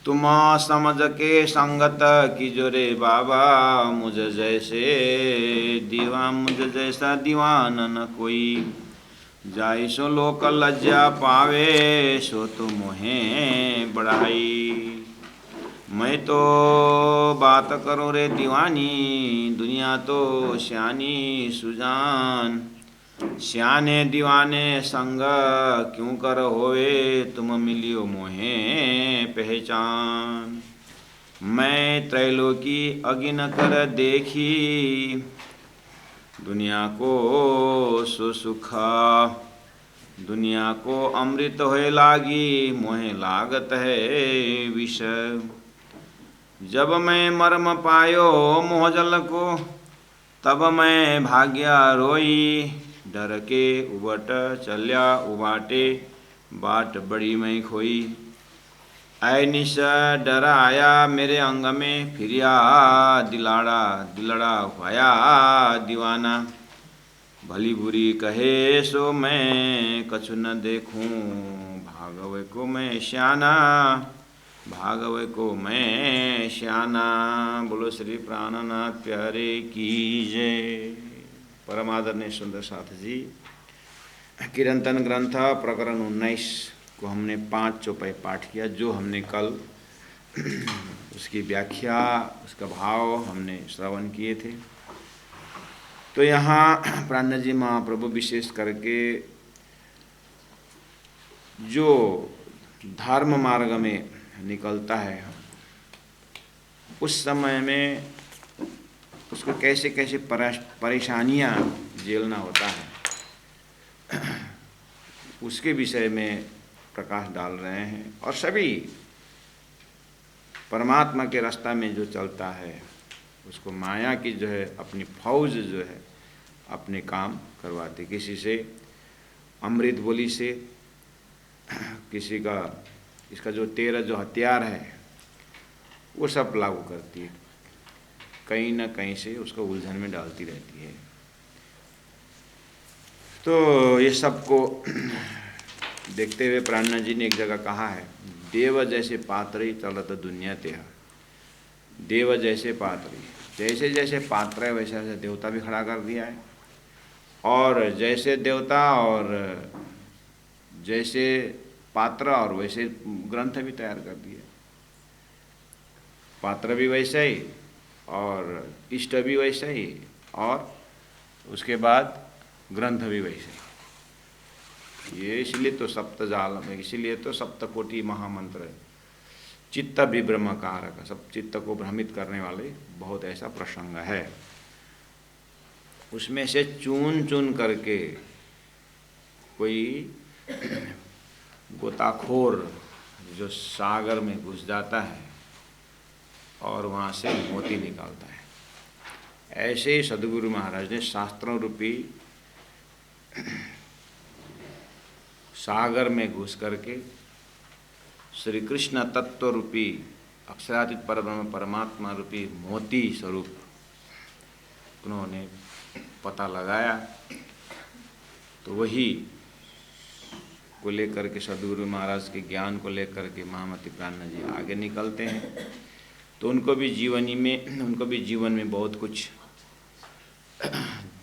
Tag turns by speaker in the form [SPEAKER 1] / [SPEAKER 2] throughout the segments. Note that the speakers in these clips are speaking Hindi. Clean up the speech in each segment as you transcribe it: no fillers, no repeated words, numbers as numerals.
[SPEAKER 1] तुम समझ के संगत कीजो रे बाबा, मुझ जैसे मुझ जैसा दीवान न कोई। जाय सो लोक लज्जा पावे, सो तो मोहे बढ़ाई। मैं तो बात करूं रे दीवानी, दुनिया तो श्यानी सुजान। श्याने दीवाने संग क्यों कर होवे, तुम मिलियो मोहे पहचान। मैं त्रैलोकी अगिन कर देखी, दुनिया को सुसुखा। दुनिया को अमृत होए लागी, मोहे लागत है विष। जब मैं मर्म पायो मोहजल को, तब मैं भाग्या रोई। डर के उबट चल्या उबाटे, बाट बड़ी मैं खोई। ऐनिश डर आया मेरे अंग में, फिरिया दिलाड़ा दिलड़ा हुआ दीवाना। भली बुरी कहे सो मैं कछु न देखूं, भागवे को मैं श्याना, भागवे को मैं श्याना। बोलो श्री प्राणनाथ प्यारे की जय। परम आदरणीय सुंदर साथ जी, कीर्तन ग्रंथ प्रकरण 19 को हमने 5 चौपाई पाठ किया। जो हमने कल उसकी व्याख्या, उसका भाव हमने श्रवण किए थे। तो यहाँ प्राण जी महाप्रभु विशेष करके जो धर्म मार्ग में निकलता है, उस समय में उसको कैसे कैसे परेशानियाँ झेलना होता है, उसके विषय में प्रकाश डाल रहे हैं। और सभी परमात्मा के रास्ता में जो चलता है, उसको माया की जो है अपनी फौज जो है अपने काम करवाती। किसी से अमृत बोली से, किसी का इसका जो 13 जो हथियार है वो सब लागू करती है, कहीं ना कहीं से उसको उलझन में डालती रहती है। तो ये सबको देखते हुए प्राणनाथ जी ने एक जगह कहा है, देव जैसे पात्र ही चलत दुनिया तेह। देव जैसे पात्र, जैसे जैसे पात्र है वैसे वैसे देवता भी खड़ा कर दिया है। और जैसे देवता और जैसे पात्र और वैसे ग्रंथ भी तैयार कर दिए। पात्र भी वैसे ही और इष्ट भी वैसे ही, और उसके बाद ग्रंथ भी वैसे ही। ये इसलिए तो सप्तजाल में, इसीलिए तो सप्तकोटि महामंत्र है। चित्त विभ्रमकारक, सब चित्त को भ्रमित करने वाले बहुत ऐसा प्रसंग है। उसमें से चुन चुन करके कोई गोताखोर जो सागर में घुस जाता है और वहाँ से मोती निकालता है। ऐसे ही सद्गुरु महाराज ने शास्त्रों रूपी सागर में घुस करके श्री कृष्ण तत्व रूपी अक्षरातीत परब्रह्म परमात्मा रूपी मोती स्वरूप उन्होंने पता लगाया। तो वही को लेकर के सद्गुरु महाराज के ज्ञान को लेकर के महामती प्राणनाथ जी आगे निकलते हैं। तो उनको भी जीवन में बहुत कुछ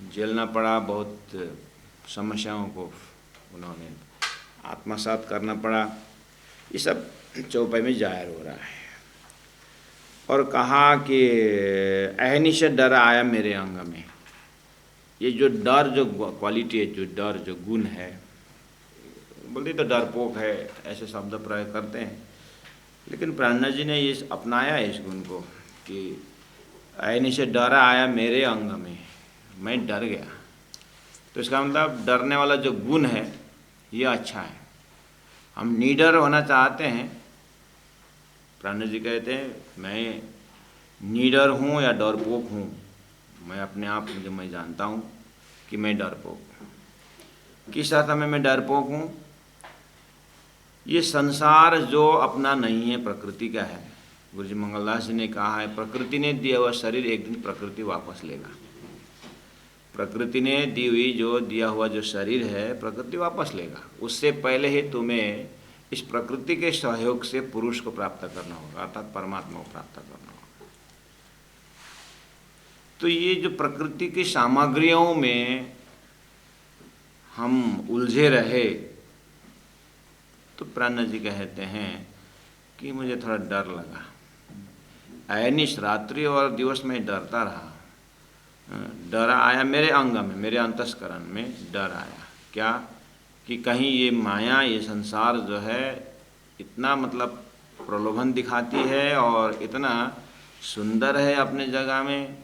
[SPEAKER 1] झेलना पड़ा, बहुत समस्याओं को उन्होंने आत्मसात करना पड़ा। ये सब चौपाई में जाहिर हो रहा है। और कहा कि अहनिश डर आया मेरे अंग में। ये जो डर, जो क्वालिटी है, जो डर, जो गुण है, बोलते तो डरपोक है, ऐसे शब्द प्रयोग करते हैं। लेकिन प्राणनाथ जी ने ये अपनाया है इस गुण को कि अहनिश डर आया मेरे अंग में, मैं डर गया। तो इसका मतलब डरने वाला जो गुण है ये अच्छा है। हम निडर होना चाहते हैं। प्राणनाथ जी कहते हैं मैं निडर हूँ या डरपोक हूँ, मैं अपने आप मुझे मैं जानता हूँ कि मैं डरपोक हूँ। किस अर्थ में मैं डरपोक हूँ? ये संसार जो अपना नहीं है, प्रकृति का है। गुरु जी मंगलदास जी ने कहा है, प्रकृति ने दिया हुआ शरीर एक दिन प्रकृति वापस लेगा। प्रकृति ने दी हुई जो दिया हुआ जो शरीर है प्रकृति वापस लेगा। उससे पहले ही तुम्हें इस प्रकृति के सहयोग से पुरुष को प्राप्त करना होगा, अर्थात परमात्मा को प्राप्त करना होगा। तो ये जो प्रकृति की सामग्रियों में हम उलझे रहे, तो प्राण जी कहते हैं कि मुझे थोड़ा डर लगा। अनिश रात्रि और दिवस में डरता रहा, डर आया मेरे अंग में, मेरे अंतस्करण में डर आया। क्या कि कहीं ये माया, ये संसार जो है इतना मतलब प्रलोभन दिखाती है और इतना सुंदर है अपने जगह में,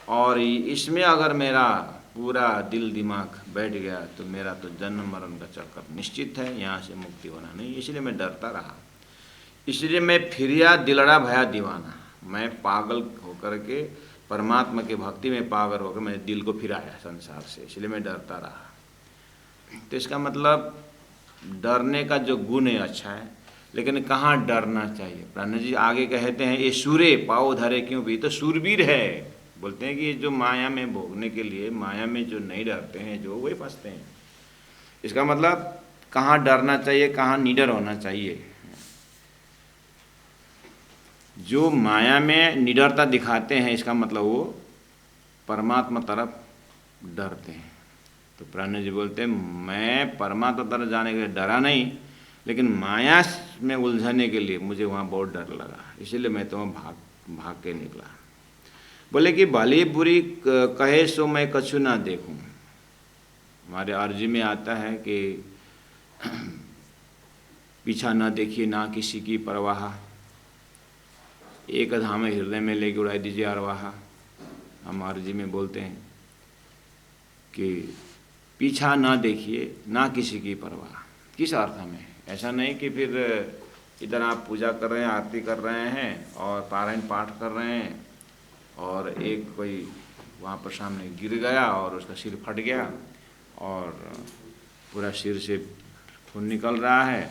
[SPEAKER 1] और इसमें अगर मेरा पूरा दिल दिमाग बैठ गया तो मेरा तो जन्म मरण का चक्कर निश्चित है, यहाँ से मुक्ति होना नहीं। इसलिए मैं डरता रहा, इसलिए मैं फिरिया दिलड़ा भया दीवाना। मैं पागल होकर के परमात्मा के भक्ति में पागल होकर मैंने दिल को फिराया संसार से, इसलिए मैं डरता रहा। तो इसका मतलब डरने का जो गुण है अच्छा है, लेकिन कहाँ डरना चाहिए। प्राण जी आगे कहते हैं, ये सूरे पाओ धरे क्यों भी, तो सूरवीर है। बोलते हैं कि ये जो माया में भोगने के लिए, माया में जो नहीं डरते हैं, जो वही फंसते हैं। इसका मतलब कहाँ डरना चाहिए, कहाँ निडर होना चाहिए। जो माया में निडरता दिखाते हैं, इसका मतलब वो परमात्मा तरफ डरते हैं। तो प्राण जी बोलते हैं, मैं परमात्मा तरफ जाने के लिए डरा नहीं, लेकिन माया में उलझने के लिए मुझे वहाँ बहुत डर लगा, इसलिए मैं तो भाग के निकला। बोले कि भली बुरी कहे सो मैं कछु ना देखूं। हमारे अर्जी में आता है कि पीछा ना देखिए ना किसी की परवाह, एक धाम हृदय में लेके उड़ाई दीजिए अरवाहा। हम अर्जी में बोलते हैं कि पीछा ना देखिए ना किसी की परवाह। किस अर्थ में? ऐसा नहीं कि फिर इधर आप पूजा कर रहे हैं, आरती कर रहे हैं और पारायण पाठ कर रहे हैं और एक कोई वहाँ पर सामने गिर गया और उसका सिर फट गया और पूरा सिर से खून निकल रहा है,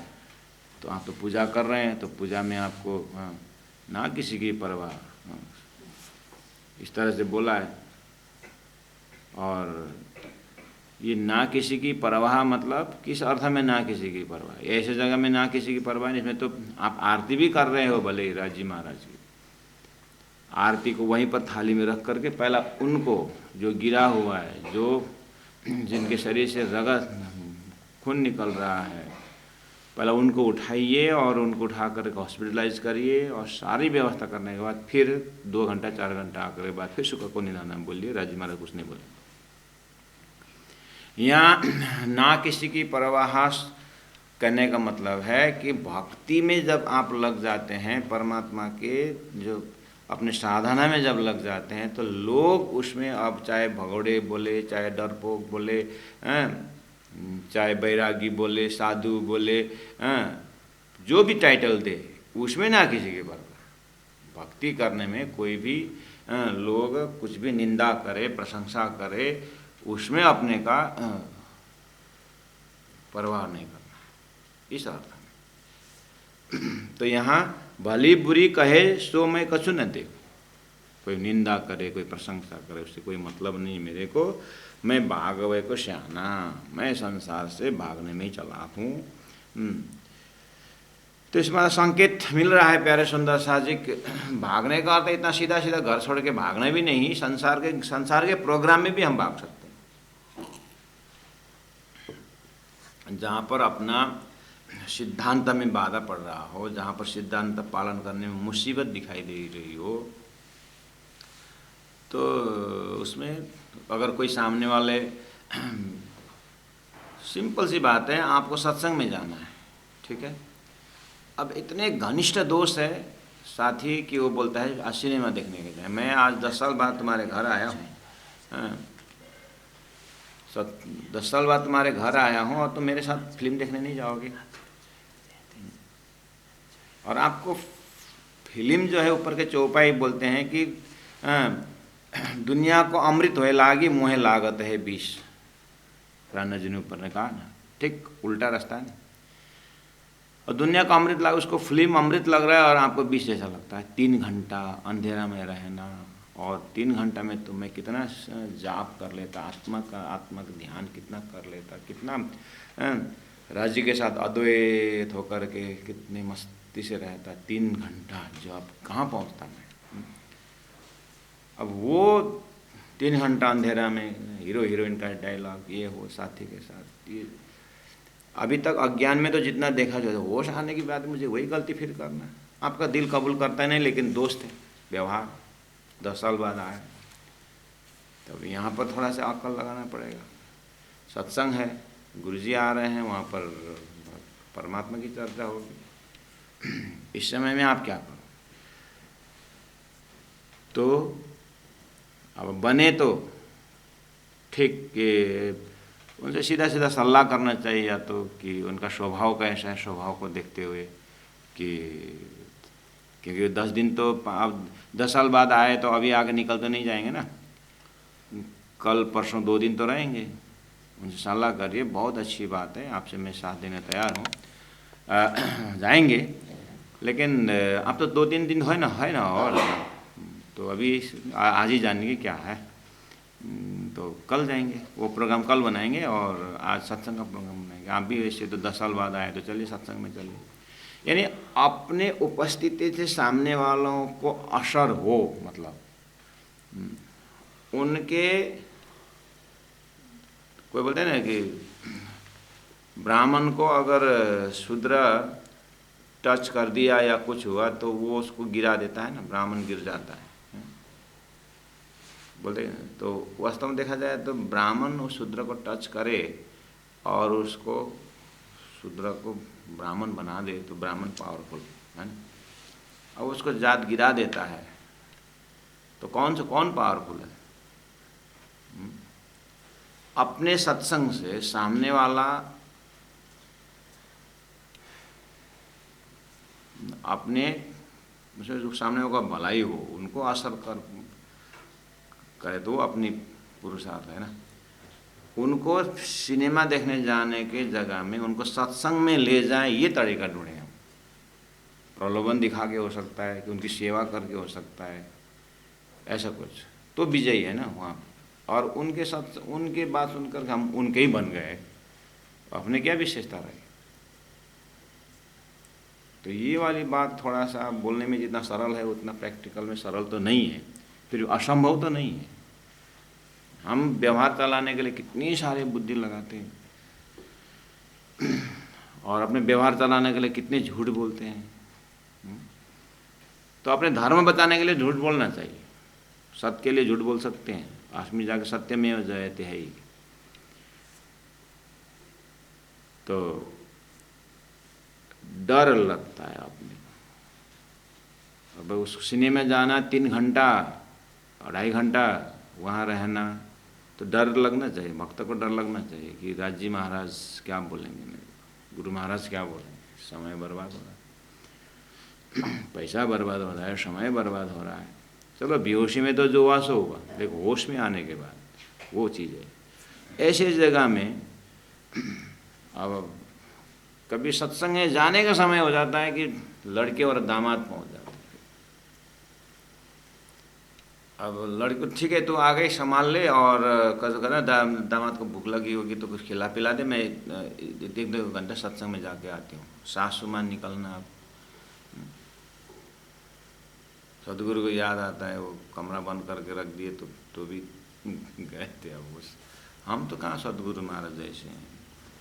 [SPEAKER 1] तो आप तो पूजा कर रहे हैं, तो पूजा में आपको ना किसी की परवाह, इस तरह से बोला है। और ये ना किसी की परवाह मतलब किस अर्थ में ना किसी की परवाह? ऐसे जगह में ना किसी की परवाह नहीं, इसमें तो आप आरती भी कर रहे हो, भले ही राजी महाराज की आरती को वहीं पर थाली में रख करके पहला उनको जो गिरा हुआ है, जो जिनके शरीर से रगत खून निकल रहा है, पहला उनको उठाइए और उनको उठा कर हॉस्पिटलाइज करिए और सारी व्यवस्था करने के बाद फिर 2 घंटा 4 घंटा आकर के बाद फिर सुख को निलाना बोलिए। राजी महाराज कुछ नहीं बोले। यहाँ ना किसी की परवाह करने का मतलब है कि भक्ति में जब आप लग जाते हैं, परमात्मा के जो अपने साधना में जब लग जाते हैं, तो लोग उसमें अब चाहे भगोड़े बोले, चाहे डरपोक बोले, चाहे बैरागी बोले, साधु बोले, जो भी टाइटल दे, उसमें ना किसी की परवाह। भक्ति करने में कोई भी लोग कुछ भी निंदा करे, प्रशंसा करे, उसमें अपने का परवाह नहीं करना, इस अर्थ में। तो यहाँ भली बुरी कहे सो मैं कछु न देखूं। कोई निंदा करे, कोई प्रशंसा करे, उससे कोई मतलब नहीं मेरे को। मैं भागवे को श्याना, मैं संसार से भागने में ही चला हूँ। तो इसमें संकेत मिल रहा है प्यारे सुंदर साजिक, भागने का अर्थ इतना सीधा सीधा घर छोड़ के भागना भी नहीं, संसार के प्रोग्राम में भी हम भाग सकते हैं। जहाँ पर अपना सिद्धांत में बाधा पड़ रहा हो, जहाँ पर सिद्धांत पालन करने में मुसीबत दिखाई दे रही हो, तो उसमें अगर कोई सामने वाले, सिंपल सी बात है, आपको सत्संग में जाना है, ठीक है। अब इतने घनिष्ठ दोस्त है साथी कि वो बोलता है आज सिनेमा देखने के लिए, मैं आज 10 साल बाद तुम्हारे घर आया हूँ, 10 साल बाद तुम्हारे घर आया हूँ और तुम मेरे साथ फिल्म देखने नहीं जाओगे। और आपको फिल्म जो है ऊपर के चौपाई बोलते हैं कि दुनिया को अमृत होए लागी मोहे लागत है विष। राणा जी ने ऊपर ने कहा ना, ठीक उल्टा रास्ता है। और दुनिया को अमृत लगा, उसको फिल्म अमृत लग रहा है और आपको विष जैसा लगता है। 3 घंटा अंधेरा में रहना, और 3 घंटा में तो मैं कितना जाप कर लेता, आत्मा का ध्यान कितना कर लेता, कितना राज्य के साथ अद्वैत होकर के कितनी मस्ती से रहता है। 3 घंटा जो अब कहाँ पहुँचता मैं। अब वो 3 घंटा अंधेरा में हीरो हीरोइन का डायलॉग, ये हो साथी के साथ, ये अभी तक अज्ञान में तो जितना देखा जो है, होश आने की बात मुझे वही गलती फिर करना है। आपका दिल कबूल करता नहीं, लेकिन दोस्त है, व्यवहार 10 साल बाद आया, तब यहाँ पर थोड़ा सा अक्ल लगाना पड़ेगा। सत्संग है, गुरुजी आ रहे हैं, वहाँ पर परमात्मा की चर्चा होगी। इस समय में आप क्या करो? तो अब बने तो ठीक कि उनसे सीधा सीधा सलाह करना चाहिए, या तो कि उनका स्वभाव कैसा है, स्वभाव को देखते हुए कि क्योंकि 10 दिन तो अब 10 साल बाद आए तो अभी आगे निकल तो नहीं जाएंगे ना, कल परसों 2 दिन तो रहेंगे। उनसे सलाह करिए, बहुत अच्छी बात है, आपसे मैं साथ देने तैयार हूँ, जाएंगे, लेकिन अब तो 2-3 दिन है ना, और तो अभी आज ही जानेंगे क्या है, तो कल जाएंगे, वो प्रोग्राम कल बनाएंगे और आज सत्संग का प्रोग्राम बनाएंगे। आप भी वैसे तो 10 साल बाद आए तो चलिए सत्संग में चलिए, यानी अपने उपस्थिति से सामने वालों को असर हो, मतलब उनके, कोई बोलते हैं ना कि ब्राह्मण को अगर शूद्र टच कर दिया या कुछ हुआ तो वो उसको गिरा देता है ना, ब्राह्मण गिर जाता है, बोलते हैं। तो वास्तव में देखा जाए तो ब्राह्मण उस शूद्र को टच करे और उसको शूद्र को ब्राह्मण बना दे तो ब्राह्मण पावरफुल है ना। अब उसको जात गिरा देता है तो कौन पावरफुल है? अपने सत्संग से सामने वाला, अपने जो सामने वाला भलाई हो, उनको असर करे तो वो अपनी पुरुषार्थ है ना। उनको सिनेमा देखने जाने के जगह में उनको सत्संग में ले जाए, ये तरीका ढूंढे हम। प्रलोभन दिखा के हो सकता है, कि उनकी सेवा करके हो सकता है, ऐसा कुछ तो विजयी है ना वहाँ। और उनके साथ उनकी बात सुनकर हम उनके ही बन गए, अपने क्या विशेषता रही। तो ये वाली बात थोड़ा सा बोलने में जितना सरल है उतना प्रैक्टिकल में सरल तो नहीं है, फिर असंभव तो नहीं है। हम व्यवहार चलाने के लिए कितनी सारी बुद्धि लगाते हैं और अपने व्यवहार चलाने के लिए कितने झूठ बोलते हैं। तो अपने धर्म बचाने के लिए झूठ बोलना चाहिए, सत्य के लिए झूठ बोल सकते हैं, आसमी जाकर सत्य में जयते है ही। तो डर लगता है अपने, अब उस सिनेमा जाना 3 घंटा 2.5 घंटा वहाँ रहना, तो डर लगना चाहिए, भक्त को डर लगना चाहिए कि राजी महाराज क्या बोलेंगे, गुरु महाराज क्या बोलेंगे। समय बर्बाद हो रहा है, पैसा बर्बाद हो रहा है, समय बर्बाद हो रहा है। चलो बेहोशी में तो जो वास होगा, लेकिन होश में आने के बाद वो चीज़ है। ऐसे जगह में अब कभी सत्संग में जाने का समय हो जाता है कि लड़के और दामाद पहुंच जाते हैं। अब लड़के ठीक है तो आगे संभाल ले, और कहना दामाद को भूख लगी होगी तो कुछ खिला पिला दे, मैं 1-2 घंटा सत्संग में जाके आती हूँ। सासू माँ निकलना, अब सदगुरु को याद आता है, वो कमरा बंद करके रख दिए तो भी गए थे। अब उस हम तो कहाँ सदगुरु महाराज जैसे हैं,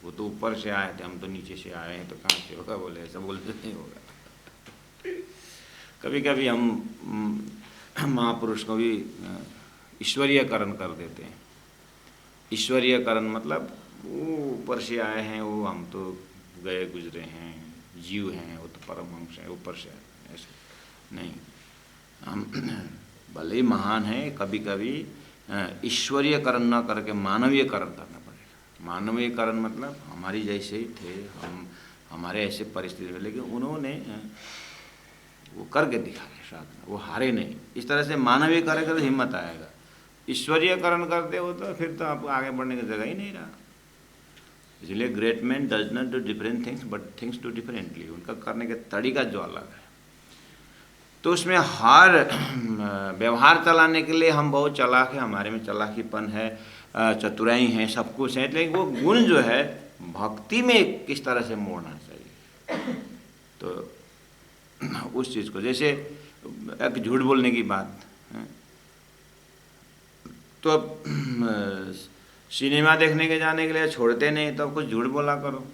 [SPEAKER 1] वो तो ऊपर से आए थे, हम तो नीचे से आए हैं, तो कहाँ से होगा, बोले ऐसा बोलते नहीं होगा। कभी कभी हम महापुरुष को भी ईश्वरीयकरण कर देते हैं। ईश्वरीयकरण मतलब वो ऊपर से आए हैं, वो हम तो गए गुजरे हैं, जीव हैं, वो तो परमहंस हैं, ऊपर से आए, ऐसे नहीं। हम भले ही महान हैं, कभी कभी ईश्वरीयकरण न करके मानवीयकरण करना पड़ेगा। मानवीयकरण मतलब हमारी जैसे ही थे, हम हमारे ऐसे परिस्थिति में, लेकिन उन्होंने वो करके दिखाया साधना, वो हारे नहीं। इस तरह से मानवीय करेगा तो हिम्मत आएगा। ईश्वरीयकरण करते हो तो फिर तो आपको आगे बढ़ने की जगह ही नहीं रहा। इसलिए great man does not do different things but things do differently. उनका करने का तरीका जो अलग है, तो उसमें हर व्यवहार चलाने के लिए हम बहुत चालाक हैं, हमारे में चालाकीपन है, चतुराई है, सब कुछ है, लेकिन वो गुण जो है भक्ति में किस तरह से मोड़ना चाहिए। तो उस चीज़ को, जैसे एक झूठ बोलने की बात है, तो अब सिनेमा देखने के जाने के लिए छोड़ते नहीं, तो अब कुछ झूठ बोला करो।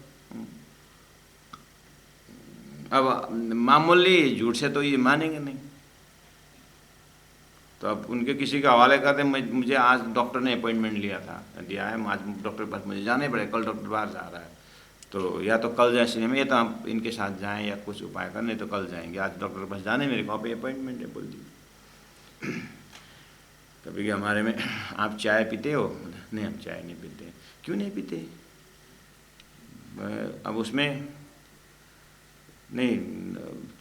[SPEAKER 1] अब मामूली झूठ से तो ये मानेंगे नहीं, तो अब उनके किसी के हवाले करते, मुझे आज डॉक्टर ने अपॉइंटमेंट दिया है, आज डॉक्टर के पास मुझे जाना ही पड़ेगा, कल डॉक्टर बाहर जा रहा है, तो या तो कल जाए सिनेमा, या तो आप इनके साथ जाएं या कुछ उपाय करने, तो कल जाएंगे, आज डॉक्टर के पास जाने मेरे को पे अपॉइंटमेंट है, बोल दी। कभी हमारे में, आप चाय पीते हो? नहीं, हम चाय नहीं पीते। क्यों नहीं पीते? अब उसमें नहीं,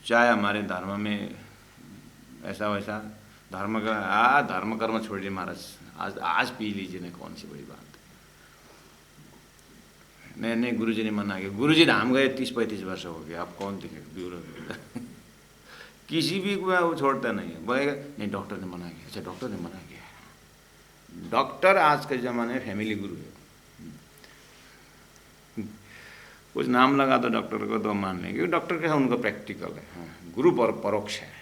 [SPEAKER 1] चाय हमारे धर्म में ऐसा वैसा धर्म कर्म छोड़िए महाराज, आज पी लीजिए, नहीं कौन सी बड़ी बात है। नहीं, गुरुजी ने मना किया, गुरुजी धाम गए 30-35 वर्ष हो गए, आप कौन दिखे ब्यूरो किसी भी को वो छोड़ता नहीं है, बोलेगा नहीं डॉक्टर ने मना किया। अच्छा, डॉक्टर ने मना किया। डॉक्टर आज के ज़माने में फैमिली गुरु है, कुछ नाम लगा दो डॉक्टर को तो मान लेंगे, डॉक्टर का उनका प्रैक्टिकल है। हाँ, गुरु परोक्ष है।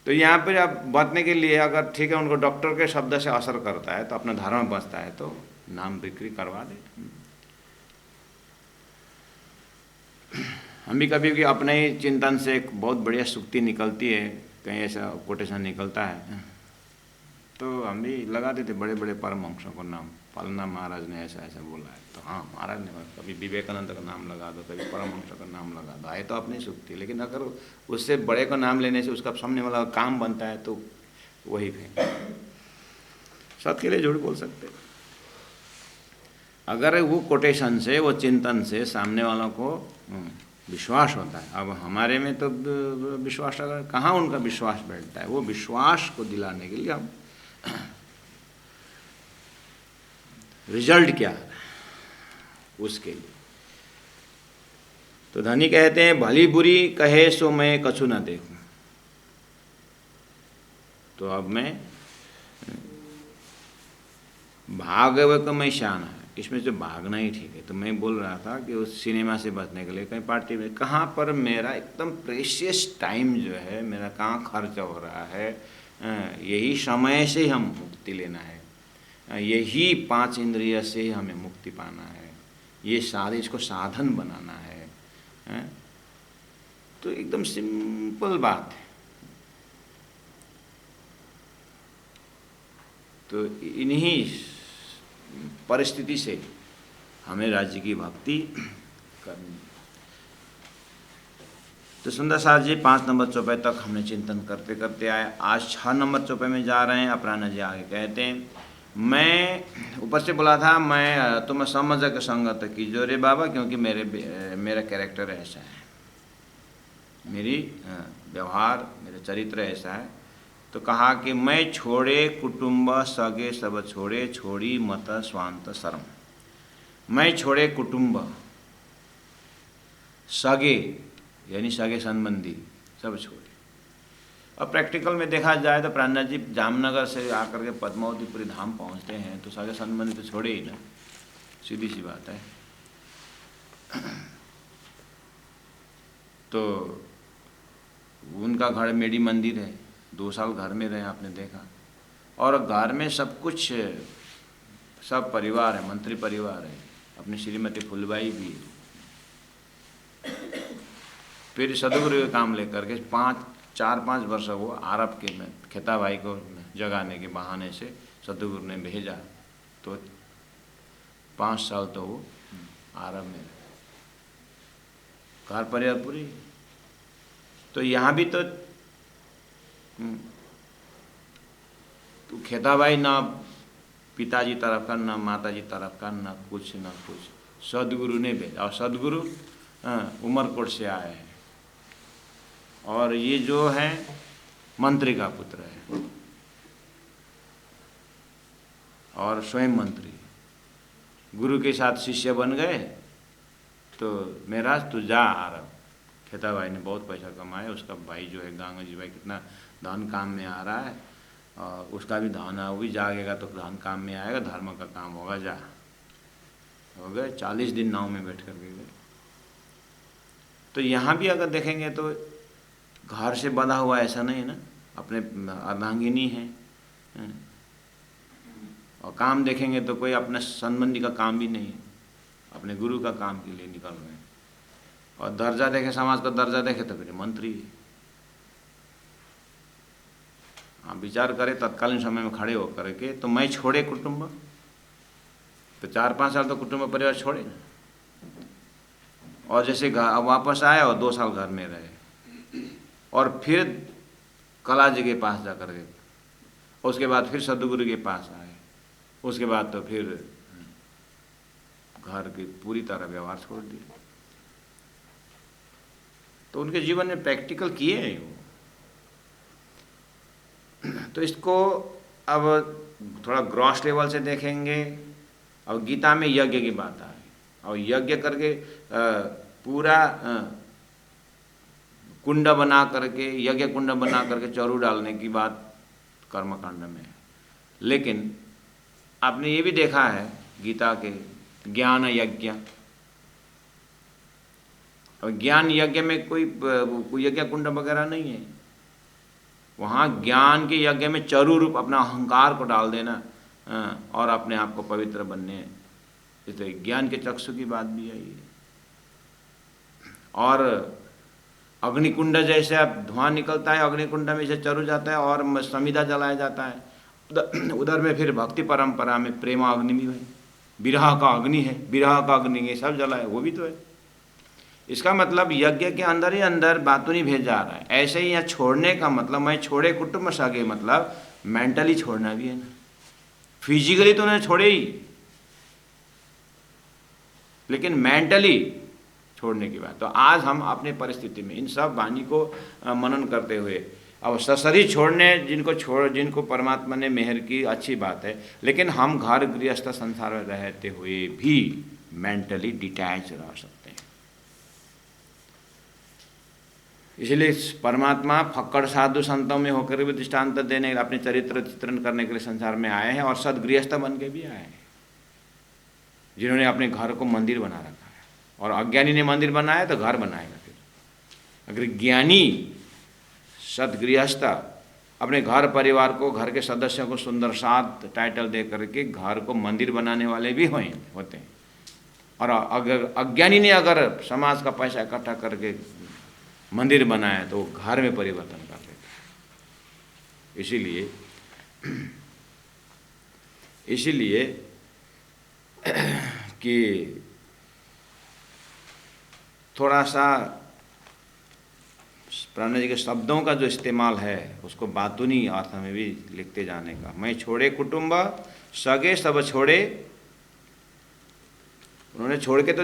[SPEAKER 1] तो यहाँ पर आप बचने के लिए, अगर ठीक है उनको डॉक्टर के शब्द से असर करता है, तो अपना धर्म बचता है, तो नाम बिक्री करवा दे। हम भी कभी भी अपने ही चिंतन से एक बहुत बढ़िया सूक्ति निकलती है, कहीं ऐसा कोटेशन निकलता है, तो हम भी लगा देते बड़े बड़े परमहंसों को नाम, फलना महाराज ने ऐसा ऐसा बोला है, तो हाँ महाराज ने, कभी विवेकानंद का नाम लगा दो, कभी परमहंस का नाम लगा दो, आए तो अपनी सूक्ति। लेकिन अगर उससे बड़े का नाम लेने से उसका सामने वाला काम बनता है, तो वही फिर सत्य के लिए झूठ बोल सकते। अगर वो कोटेशन से, वो चिंतन से सामने वालों को विश्वास होता है। अब हमारे में तो विश्वास, अगर कहाँ उनका विश्वास बैठता है, वो विश्वास को दिलाने के लिए हम रिजल्ट क्या है उसके लिए। तो धनी कहते हैं भली बुरी कहे सो मैं कछु न देखूं। तो अब मैं भागवत में शान है, इसमें जो भागना ही ठीक है। तो मैं बोल रहा था कि उस सिनेमा से बचने के लिए कहीं पार्टी में, कहाँ पर मेरा एकदम प्रेशियस टाइम जो है मेरा कहाँ खर्च हो रहा है, यही समय से हम मुक्ति लेना है, यही 5 इंद्रिय से हमें मुक्ति पाना है, ये सारे इसको साधन बनाना है। तो एकदम सिंपल बात है। तो इन्हीं परिस्थिति से हमें राज्य की भक्ति करनी। तो सुंदर साथ जी 5 नंबर चौपाई तक हमने चिंतन करते करते आए। आज 6 नंबर चौपाई में जा रहे हैं। अपराना जी आगे कहते हैं, मैं ऊपर से बोला था मैं तुम्हें समझ के संगत कीजो रे बाबा, क्योंकि मेरा कैरेक्टर ऐसा है, मेरी व्यवहार, मेरा चरित्र ऐसा है। तो कहा कि मैं छोड़े कुटुंब सगे सब छोड़े, छोड़ी मत स्वांत शर्म। मैं छोड़े कुटुंब, सगे यानी सगे संबंधी सब छोड़े। अब प्रैक्टिकल में देखा जाए तो प्राणनाथ जी जामनगर से आकर के पद्मावतीपुरी धाम पहुंचते हैं, तो सगे संबंधी तो छोड़े ही ना, सीधी सी बात है। तो उनका घर मेडी मंदिर है, 2 साल घर में रहे, आपने देखा। और घर में सब कुछ, सब परिवार है, मंत्री परिवार है, अपनी श्रीमती फुलबाई भी। फिर सदगुरु के काम लेकर के 4-5 वर्ष वो आरब के में खेता भाई को जगाने के बहाने से सदगुरु ने भेजा, तो 5 साल तो वो आरब में रहे, घर परिवार पूरी। तो यहाँ भी तो खेता भाई ना पिताजी तरफ का, ना माताजी तरफ का, ना कुछ सदगुरु ने भेजा। और सदगुरु उमरकोट से आए हैं, और ये जो है मंत्री का पुत्र है और स्वयं मंत्री, गुरु के साथ शिष्य बन गए। तो मेरा तू जा आरब। खेता भाई ने बहुत पैसा कमाया, उसका भाई जो है गांगा जी भाई कितना धन काम में आ रहा है, और उसका भी धन है, वो भी जागेगा तो धन काम में आएगा, धर्म का काम होगा, जा। हो गए 40 दिन नाव में बैठ कर के गए। तो यहाँ भी अगर देखेंगे तो घर से बंधा हुआ ऐसा नहीं है ना, अपने अर्धांगिनी है। और काम देखेंगे तो कोई अपने संबंधी का काम भी नहीं है, अपने गुरु का काम के लिए निकल रहे हैं। और दर्जा देखे, समाज का दर्जा देखे तो फिर मंत्री। आप विचार करें तत्कालीन समय में खड़े होकर के, तो मैं छोड़े कुटुंब, तो 4-5 साल तो कुटुंब परिवार छोड़े ना। और जैसे वापस आए और 2 साल घर में रहे, और फिर कला जी के पास जा कर के, उसके बाद फिर सदगुरु के पास आए, उसके बाद तो फिर घर की पूरी तरह व्यवहार छोड़ दिया। तो उनके जीवन में प्रैक्टिकल किए हैं वो। तो इसको अब थोड़ा ग्रॉस लेवल से देखेंगे। अब गीता में यज्ञ की बात आए, और यज्ञ करके पूरा कुंड बना करके, यज्ञ कुंड बना करके चौरू डालने की बात कर्मकांड में है। लेकिन आपने ये भी देखा है गीता के ज्ञान यज्ञ, और ज्ञान यज्ञ में कोई यज्ञ कुंड वगैरह नहीं है। वहाँ ज्ञान के यज्ञ में चरु रूप अपना अहंकार को डाल देना और अपने आप को पवित्र बनने, इसलिए ज्ञान के चक्षु की बात भी आई है। और अग्निकुंड जैसे अब धुआं निकलता है, अग्निकुंड में से चरु जाता है और समिधा जलाया जाता है, उधर में फिर भक्ति परंपरा में प्रेमा अग्नि भी है, विरह का अग्नि है, विरह का अग्नि ये सब जलाए, वो भी तो है। इसका मतलब यज्ञ के अंदर ही अंदर बातुनी भेज जा रहा है। ऐसे ही यहाँ छोड़ने का मतलब, मैं छोड़े कुटुंब सगे, मतलब मेंटली छोड़ना भी है ना। फिजिकली तो उन्हें छोड़े ही, लेकिन मेंटली छोड़ने की बात। तो आज हम अपने परिस्थिति में इन सब वाणी को मनन करते हुए, अब शरीर छोड़ने जिनको परमात्मा ने मेहर की, अच्छी बात है, लेकिन हम घर गृहस्थ संसार में रहते हुए भी मेंटली डिटैच रह सकते हैं। इसलिए परमात्मा फक्कड़ साधु संतों में होकर भी दृष्टांत देने, अपने चरित्र चित्रण करने के लिए संसार में आए हैं, और सदगृहस्थ बन के भी आए हैं, जिन्होंने अपने घर को मंदिर बना रखा है। और अज्ञानी ने मंदिर बनाया तो घर बनाएगा फिर। अगर ज्ञानी सदगृहस्थ अपने घर परिवार को, घर के सदस्यों को सुंदर साथ टाइटल दे करके घर को मंदिर बनाने वाले भी होते हैं। और अगर अज्ञानी ने अगर समाज का पैसा इकट्ठा करके मंदिर बनाया तो वो घर में परिवर्तन कर देता है। इसीलिए कि थोड़ा सा प्राण जी के शब्दों का जो इस्तेमाल है उसको बातुनी अर्थ में भी लिखते जाने का। मैं छोड़े कुटुंब सगे सब छोड़े, उन्होंने छोड़ के तो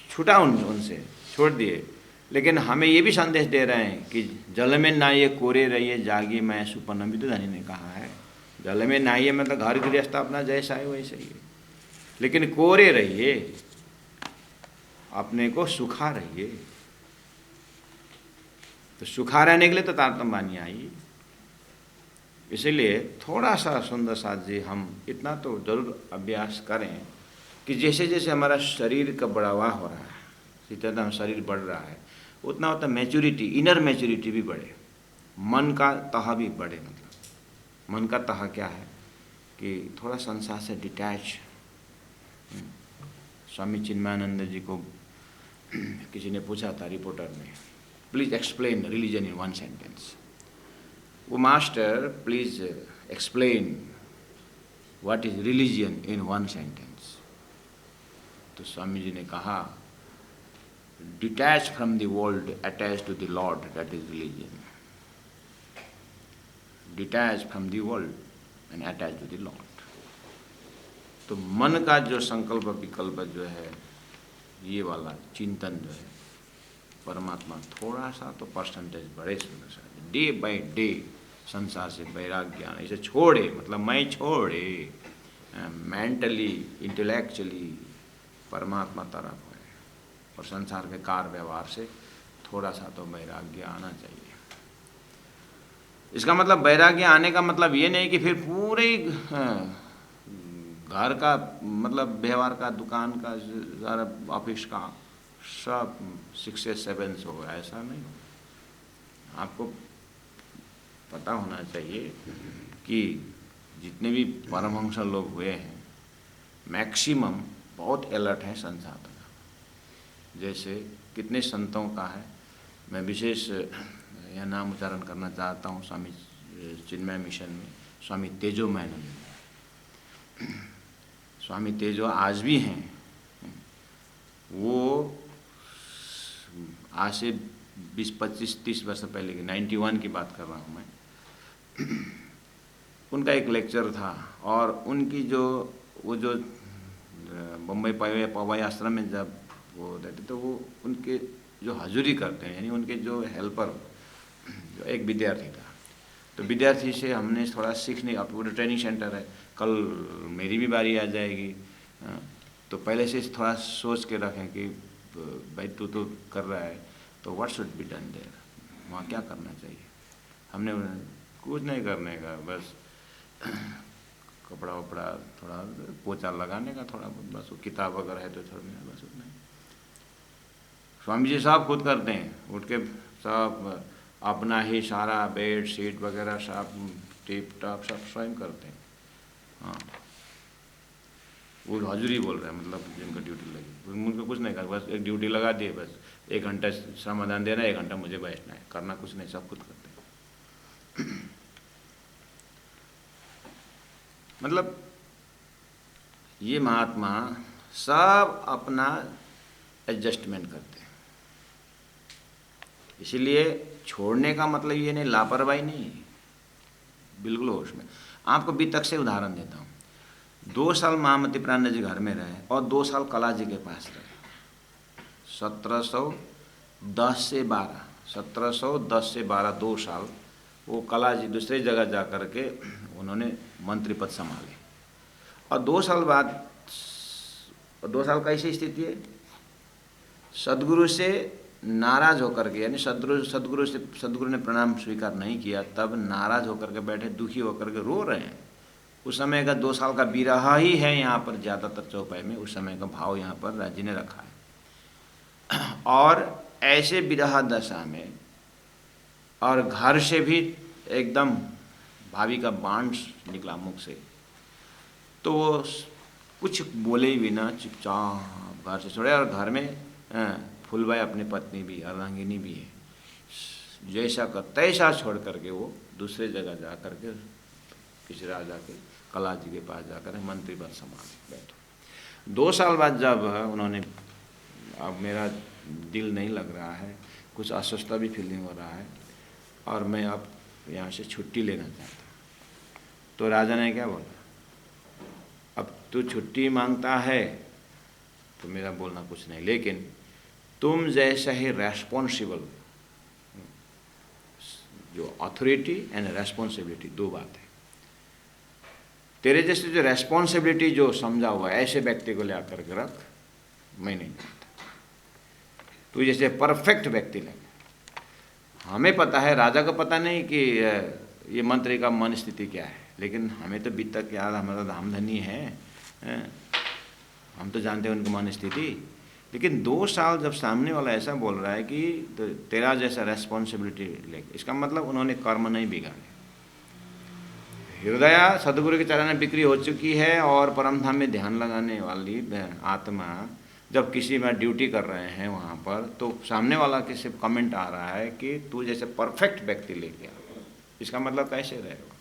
[SPEAKER 1] छूटा, उनसे छोड़ दिए, लेकिन हमें ये भी संदेश दे रहे हैं कि जल में नहाइए कोरे रहिए जागी मैं सुपन, भी तो धनी ने कहा है। जल में नहाइए मतलब घर गृहस्थ अपना जैसा है वैसे ही है, लेकिन कोरे रहिए, अपने को सुखा रहिए। तो सुखा रहने के लिए तो तारतम्य वाणी आई। इसीलिए थोड़ा सा सुंदर साथ जी हम इतना तो जरूर अभ्यास करें कि जैसे जैसे हमारा शरीर का बढ़ावा हो रहा है, जितना शरीर बढ़ रहा है, उतना उतना मैच्योरिटी, इनर मैच्योरिटी भी बढ़े, मन का तह भी बढ़े। मतलब मन का तह क्या है कि थोड़ा संसार से डिटैच। स्वामी चिन्मयानंद जी को किसी ने पूछा था, रिपोर्टर ने, please explain religion in 1 sentence. वो master please explain what is religion in 1 sentence. तो स्वामी जी ने कहा, detach from the world, attach to the lord, that is religion. Detach from the world and attach to the lord. तो मन का जो संकल्प विकल्प जो है, ये वाला चिंतन जो है, परमात्मा थोड़ा सा तो परसेंटेज बढ़े, डे बाय डे संसार से वैराग्य आना, इसे छोड़े, मतलब मैं छोड़े, मेंटली इंटेलेक्चुअली परमात्मा तरफ है, और संसार के कार व्यवहार से थोड़ा सा तो वैराग्य आना चाहिए। इसका मतलब वैराग्य आने का मतलब ये नहीं कि फिर पूरे घर का मतलब व्यवहार का, दुकान का, सारा ऑफिस का सब 6 से 7 हो, ऐसा नहीं। आपको पता होना चाहिए कि जितने भी परमहंस लोग हुए हैं मैक्सिमम बहुत अलर्ट हैं संसाधन। जैसे कितने संतों का है, मैं विशेष यह नाम उच्चारण करना चाहता हूँ, स्वामी चिन्मय मिशन में स्वामी तेजोमयानंद, स्वामी तेजो आज भी हैं। वो आज से 20, 25, 30 वर्ष पहले की 91 की बात कर रहा हूँ मैं। उनका एक लेक्चर था और उनकी जो वो जो बम्बई पवाई आश्रम में जब वो रहते तो वो उनके जो हजूरी करते हैं, यानी उनके जो हेल्पर, जो एक विद्यार्थी था, तो विद्यार्थी से हमने थोड़ा सीखने, अब पूरा ट्रेनिंग सेंटर है, कल मेरी भी बारी आ जाएगी, तो पहले से थोड़ा सोच के रखें कि भाई तू तो कर रहा है तो what should be done there, वहाँ क्या करना चाहिए। हमने कुछ नहीं करने का, बस कपड़ा वपड़ा थोड़ा पोछा लगाने का थोड़ा बहुत, बस वो किताब अगर है तो छोड़ने का, बस उतना ही। स्वामी जी साहब खुद करते हैं, उठ के सब अपना ही सारा बेड शीट वगैरह सब टिप टॉप सब स्वयं करते हैं। हाँ, वो हजूरी बोल रहे हैं, मतलब जिनका ड्यूटी लगी उनको कुछ नहीं कर, बस एक ड्यूटी लगा दिए, बस 1 घंटा समाधान देना है, 1 घंटा मुझे बैठना है, करना कुछ नहीं, सब खुद करते हैं। मतलब ये महात्मा सब अपना एडजस्टमेंट करते हैं। इसीलिए छोड़ने का मतलब ये नहीं, लापरवाही नहीं, बिल्कुल होश में। आपको बीतक से उदाहरण देता हूँ। 2 साल महामती प्राण जी घर में रहे और 2 साल कला जी के पास रहे। 1710 से 12, 1710 से 12 2 साल वो कला जी दूसरी जगह जा कर के उन्होंने मंत्री पद संभाले। और 2 साल बाद, 2 साल का ऐसी स्थिति है, सदगुरु से नाराज होकर के, यानी सदगुरु ने प्रणाम स्वीकार नहीं किया, तब नाराज होकर के बैठे, दुखी होकर के रो रहे हैं। उस समय का 2 साल का बिरहा ही है यहाँ पर ज़्यादातर चौपाई में, उस समय का भाव यहाँ पर राजी ने रखा है। और ऐसे बिरहा दशा में और घर से भी एकदम भाभी का बाण निकला मुख से, तो वो कुछ बोले ही बिना चुपचाप घर से छोड़े। और घर में फूलबाई अपनी पत्नी भी, अर्धांगिनी भी है, जैसा का तैसा छोड़ करके वो दूसरे जगह जा करके किसी राजा के, कला जी के पास जाकर मंत्री पद संभाल बैठो। 2 साल बाद जब उन्होंने, अब मेरा दिल नहीं लग रहा है, कुछ अस्वस्थता भी फीलिंग हो रहा है और मैं अब यहाँ से छुट्टी लेना चाहता हूँ, तो राजा ने क्या बोला, अब तू छुट्टी मांगता है तो मेरा बोलना कुछ नहीं, लेकिन तुम जैसा ही रेस्पॉन्सिबल, जो अथॉरिटी एंड रेस्पॉन्सिबिलिटी 2 बात है, तेरे जैसे जो रेस्पॉन्सिबिलिटी जो समझा हुआ है ऐसे व्यक्ति को ले आकर के रख, मैं नहीं जानता। तू जैसे परफेक्ट व्यक्ति लगे। हमें पता है, राजा को पता नहीं कि ये मंत्री का मन स्थिति क्या है, लेकिन हमें तो बीतक यार, हमारा धामधनी है, हम तो जानते हैं उनकी मन स्थिति। लेकिन 2 साल जब सामने वाला ऐसा बोल रहा है कि तो तेरा जैसा रेस्पॉन्सिबिलिटी लेके, इसका मतलब उन्होंने कर्म नहीं बिगाड़े। हृदय सदगुरु के चरण में बिक्री हो चुकी है और परम धाम में ध्यान लगाने वाली आत्मा जब किसी में ड्यूटी कर रहे हैं वहाँ पर, तो सामने वाला के सिर्फ कमेंट आ रहा है कि तू जैसे परफेक्ट व्यक्ति लेके आ, इसका मतलब कैसे रहेगा?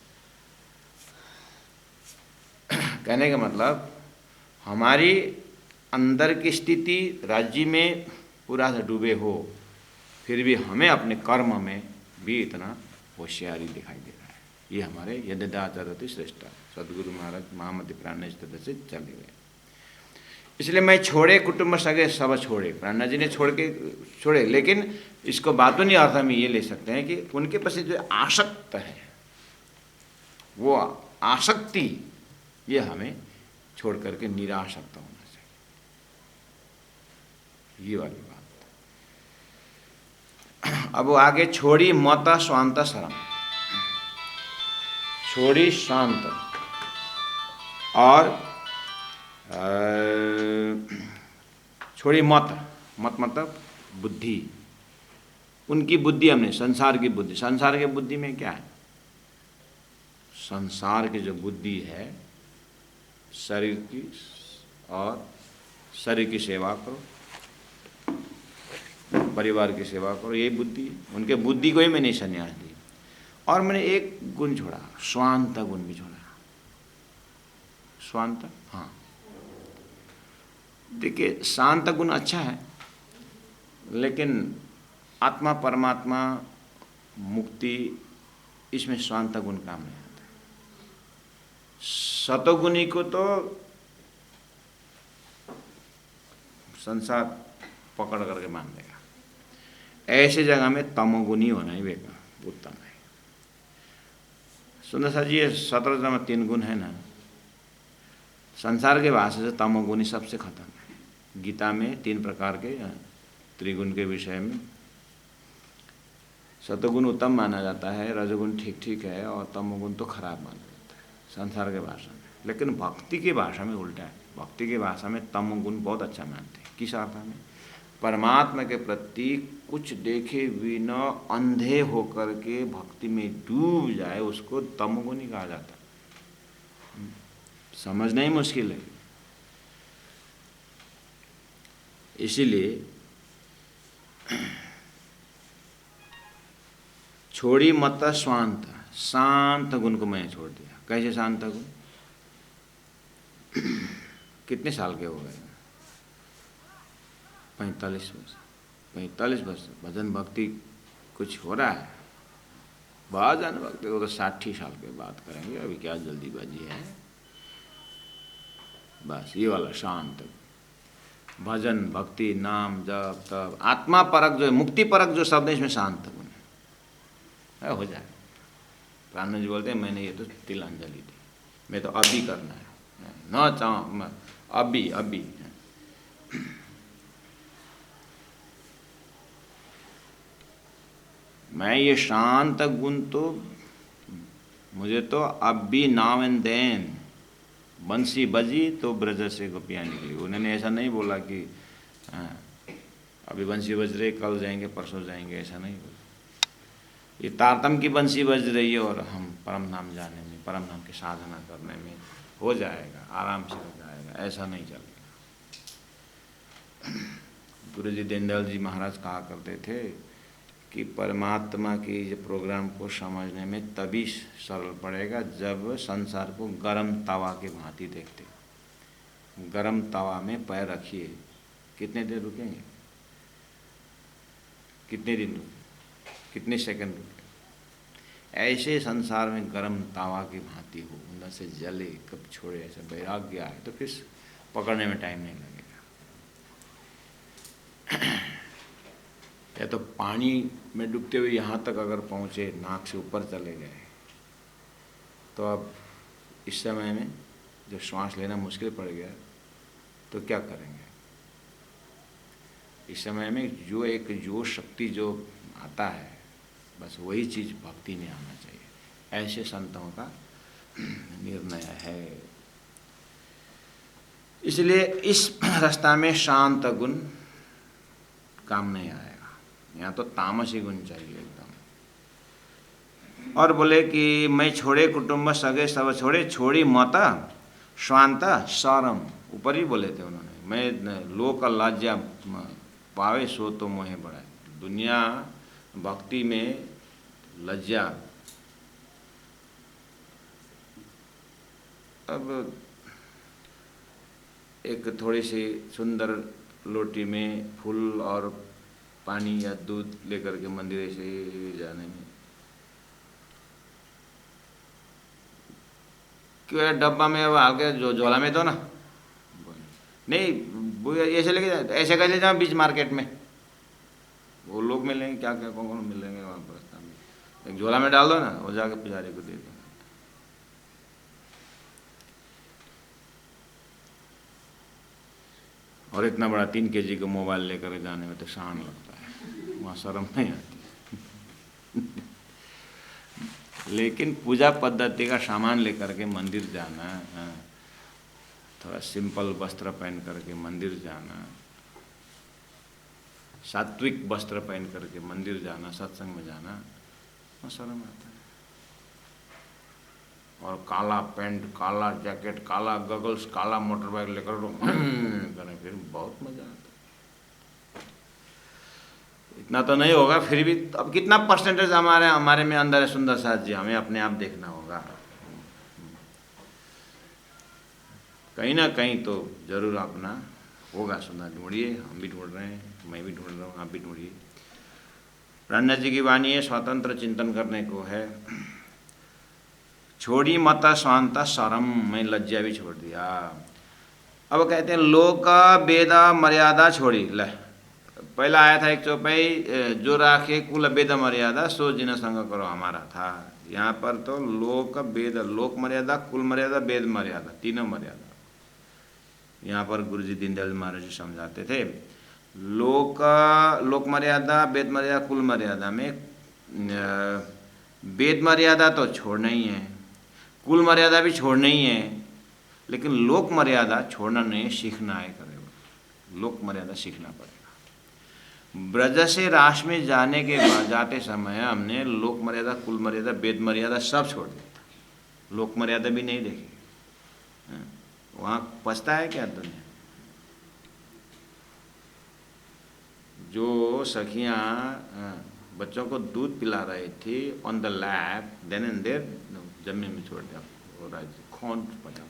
[SPEAKER 1] कहने का मतलब हमारी अंदर की स्थिति राज्य में पूरा से डूबे हो, फिर भी हमें अपने कर्म में भी इतना होशियारी दिखाई दे रहा है। ये हमारे यदाचारति श्रेष्ठा सदगुरु महाराज महामती प्राण से चले गए। इसलिए मैं छोड़े कुटुंब सगे सब छोड़े, प्राणा जी ने छोड़े, लेकिन इसको बातों नहीं अर्थ में ये ले सकते हैं कि उनके पास जो आसक्त है, वो आसक्ति ये हमें छोड़ करके निरासक्त होना चाहिए, ये वाली बात। अब वो आगे छोड़ी मत स्वांत शरम, छोड़ी शांत और छोड़ी मत, मत मतलब बुद्धि, उनकी बुद्धि हमने, संसार की बुद्धि। संसार की बुद्धि में क्या है? संसार की जो बुद्धि है, शरीर की, और शरीर की सेवा करो, परिवार की सेवा करो, यही बुद्धि। उनके बुद्धि को ही मैंने संन्यास दी। और मैंने एक गुण छोड़ा, स्वांत गुण भी छोड़ा। स्वांत, हाँ, देखिए शांत गुण अच्छा है, लेकिन आत्मा परमात्मा मुक्ति, इसमें शांत गुण काम नहीं आता। सतोगुणी को तो संसार पकड़ करके मान लेगा, ऐसी जगह में तमोगुणी होना ही बेकार उत्तम है। सुंदर सा जी, ये 17 में 3 गुण है ना, संसार के भाषा से तमोगुणी सबसे खत्म है। गीता में 3 प्रकार के त्रिगुण के विषय में सतोगुण उत्तम माना जाता है, रजोगुण ठीक ठीक है, और तमोगुण तो खराब माना जाता है संसार के भाषा में। लेकिन भक्ति की भाषा में उल्टा है। भक्ति की भाषा में तमोगुण बहुत अच्छा मानते हैं। किस अर्थ में? परमात्मा के प्रति कुछ देखे बिना अंधे होकर के भक्ति में डूब जाए, उसको तमोगुणी कहा जाता है। समझना ही मुश्किल है। इसीलिए छोड़ी मत स्वांत, शांत गुण को मैंने छोड़ दिया। कैसे शांत गुण? कितने साल के हो गए? 45 वर्ष। 45 वर्ष भजन भक्ति कुछ हो रहा है? भजन भक्ति को तो 60 साल के बात करेंगे, अभी क्या जल्दीबाजी है। बस ये वाला शांत भजन भक्ति नाम जप तब आत्मा परक जो है, मुक्ति परक जो शब्द है, इसमें शांत गुण है, हो जाए। प्राणनाथ जी बोलते हैं मैंने ये तो तिलांजलि दी, मैं तो अभी करना है, न चाह अभी अभी। मैं ये शांत गुण तो मुझे तो अब भी नाउ एंड देन, बंसी बजी तो ब्रज से गोपियाँ निकली। उन्होंने ऐसा नहीं बोला कि अभी बंसी बज रही, कल जाएंगे परसों जाएंगे, ऐसा नहीं बोला। ये तारतम की बंसी बज रही है और हम परम नाम जाने में, परम नाम की साधना करने में हो जाएगा, आराम से हो जाएगा, ऐसा नहीं चलेगा। गुरु जी दीनदयाल जी महाराज कहा करते थे कि परमात्मा की जो प्रोग्राम को समझने में तभी सरल पड़ेगा जब संसार को गरम तवा के भांति देखते। गरम तवा में पैर रखिए, कितने देर रुकेंगे? कितने दिन रुकेंगे? कितने सेकंड रुके? ऐसे संसार में गरम तवा की भांति हो, अंदर से जले, कब छोड़े, ऐसा वैराग्य आए तो फिर पकड़ने में टाइम नहीं लगेगा। या तो पानी में डूबते हुए यहाँ तक अगर पहुँचे, नाक से ऊपर चले गए, तो अब इस समय में जब श्वास लेना मुश्किल पड़ गया तो क्या करेंगे? इस समय में जो एक जो शक्ति जो आता है, बस वही चीज़ भक्ति में आना चाहिए। ऐसे संतों का निर्णय है। इसलिए इस रास्ता में शांत गुण काम नहीं आएगा, यहाँ तो तामसी गुण चाहिए एकदम। और बोले कि मैं छोड़े कुटुंब सगे सब छोड़े, छोड़ी माता स्वांता सारम, ऊपर ही बोले थे उन्होंने। मैं लोक लाज्या पावे सो तो मोहे बढ़ाए। दुनिया भक्ति में लज्जा, अब एक थोड़ी सी सुंदर लोटी में फूल और पानी या दूध लेकर के मंदिर से जाने में, क्यों डब्बा में अब आके जो ज्वाला में दो ना, नहीं ऐसे लेके जाए, ऐसे कैसे जाओ बीच मार्केट में, वो लोग मिलेंगे क्या क्या कौन कौन मिलेंगे वहाँ पर रास्ता में, एक झोला में डाल दो ना, वो जाके पुजारी को दे दो। और इतना बड़ा 3 kg का मोबाइल लेकर जाने में तो शान लगता है, वहाँ शर्म नहीं आती। लेकिन पूजा पद्धति का सामान लेकर के मंदिर जाना, थोड़ा सिंपल वस्त्र पहन करके मंदिर जाना, सात्विक वस्त्र पहन करके मंदिर जाना, सत्संग में जाना, और शर्म आता है। और काला पैंट, काला जैकेट, काला गगल्स, काला मोटर बाइक लेकर करें, फिर बहुत मजा आता है। इतना तो नहीं होगा, फिर भी अब कितना परसेंटेज हमारे में अंदर है सुंदर साथ जी, हमें अपने आप देखना होगा। कहीं ना कहीं तो जरूर अपना होगा सुंदर। ढूंढिए, हम भी ढूंढ रहे हैं, मैं भी ढूंढ रहा हूँ, आप भी ढूंढिए। प्राणनाथ जी की वाणी है, स्वतंत्र चिंतन करने को है। छोड़ी मत स्वांता शरम, मैं लज्जा भी छोड़ दिया। अब कहते हैं लोक वेद मर्यादा छोड़ी। ले, पहला आया था एक चौपाई, जो राखे कुल वेद मर्यादा सो जिन संग करो हमारा था। यहाँ पर तो लोक वेद, लोक मर्यादा, कुल मर्यादा, वेद मर्यादा, तीनों मर्यादा यहाँ पर गुरुजी दीनदयाल महाराज जी समझाते थे। लोक मर्यादा, वेद मर्यादा, कुल मर्यादा में वेद मर्यादा तो छोड़ना ही है, कुल मर्यादा भी छोड़ना ही है, लेकिन लोक मर्यादा छोड़ना नहीं, सीखना है करेगा। लोक मर्यादा सीखना पड़ेगा। ब्रज से रास में जाने के बाद, जाते समय हमने लोक मर्यादा, कुल मर्यादा, वेद मर्यादा सब छोड़ दिया था। लोक मर्यादा भी नहीं देखी। वहाँ पछता है क्या दुनिया? जो सखियाँ बच्चों को दूध पिला रही थी on the lap, then and there जमीन में छोड़ दिया, कौन पड़ा।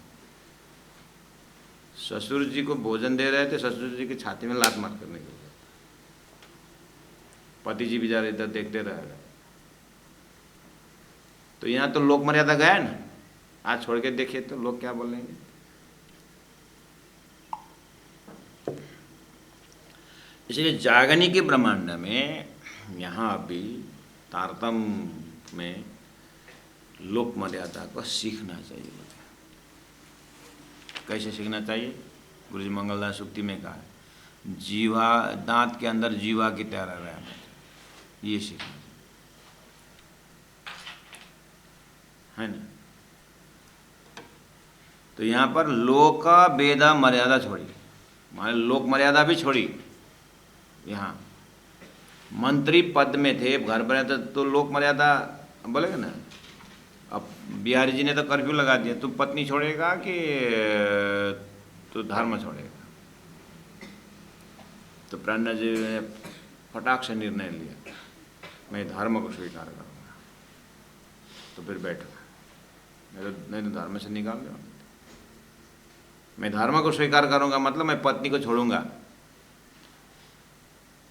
[SPEAKER 1] ससुर जी को भोजन दे रहे थे, ससुर जी की छाती में लात मार करने के लिए, पति जी बेचारे इधर देखते रह गए। तो यहाँ तो लोक मर्यादा गया ना। आज छोड़ के देखिए तो लोग क्या बोलेंगे। इसलिए जागनी के ब्रह्मांड में यहाँ अभी तारतम्य में लोक मर्यादा को सीखना चाहिए। कैसे सीखना चाहिए? गुरुजी मंगलदास सूक्ति में कहा है, जीवा, दांत के अंदर जीवा की तरह रहना चाहिए, ये सीखना है ना। तो यहाँ पर लोक वेद मर्यादा छोड़ी, मान लोक मर्यादा भी छोड़ी। यहाँ मंत्री पद में थे, घर पर तो लोक मर्यादा बोलेगा ना। अब बिहारी जी ने तो कर्फ्यू लगा दिया, तू पत्नी छोड़ेगा कि तू धर्म छोड़ेगा? तो प्राणनाथ जी ने फटाक से निर्णय लिया, मैं धर्म को स्वीकार करूँगा। तो फिर बैठो, नहीं तो धर्म से निकाल दो। मैं धर्म को स्वीकार करूँगा मतलब मैं पत्नी को छोड़ूंगा।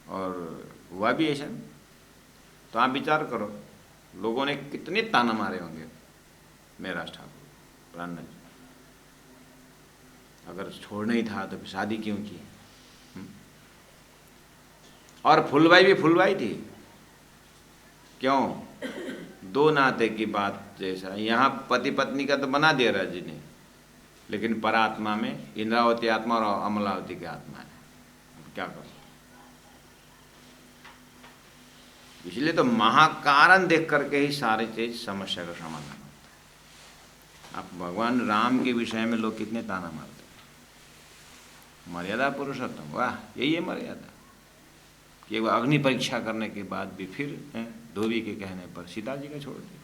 [SPEAKER 1] और हुआ भी ऐसा। तो आप विचार करो, लोगों ने कितने ताना मारे होंगे मेरा ठाकुर प्राणनाथ जी। अगर छोड़ना ही था तो फिर शादी क्यों की? और फुलवाई भी फुलवाई थी क्यों? दो नाते की बात जैसा। यहाँ पति पत्नी का तो बना दिया राज जी ने, लेकिन परात्मा में इंद्रावती आत्मा और अमलावती की आत्मा है। क्या करो? इसलिए तो महाकारण देख करके ही सारी चीज समस्या का समाधान होता है। आप भगवान राम के विषय में लोग कितने ताना मारते हैं, मर्यादा पुरुषोत्तम, वाह यही है मर्यादा। कि वो अग्नि परीक्षा करने के बाद भी फिर धोबी के कहने पर सीता जी का छोड़ दिया,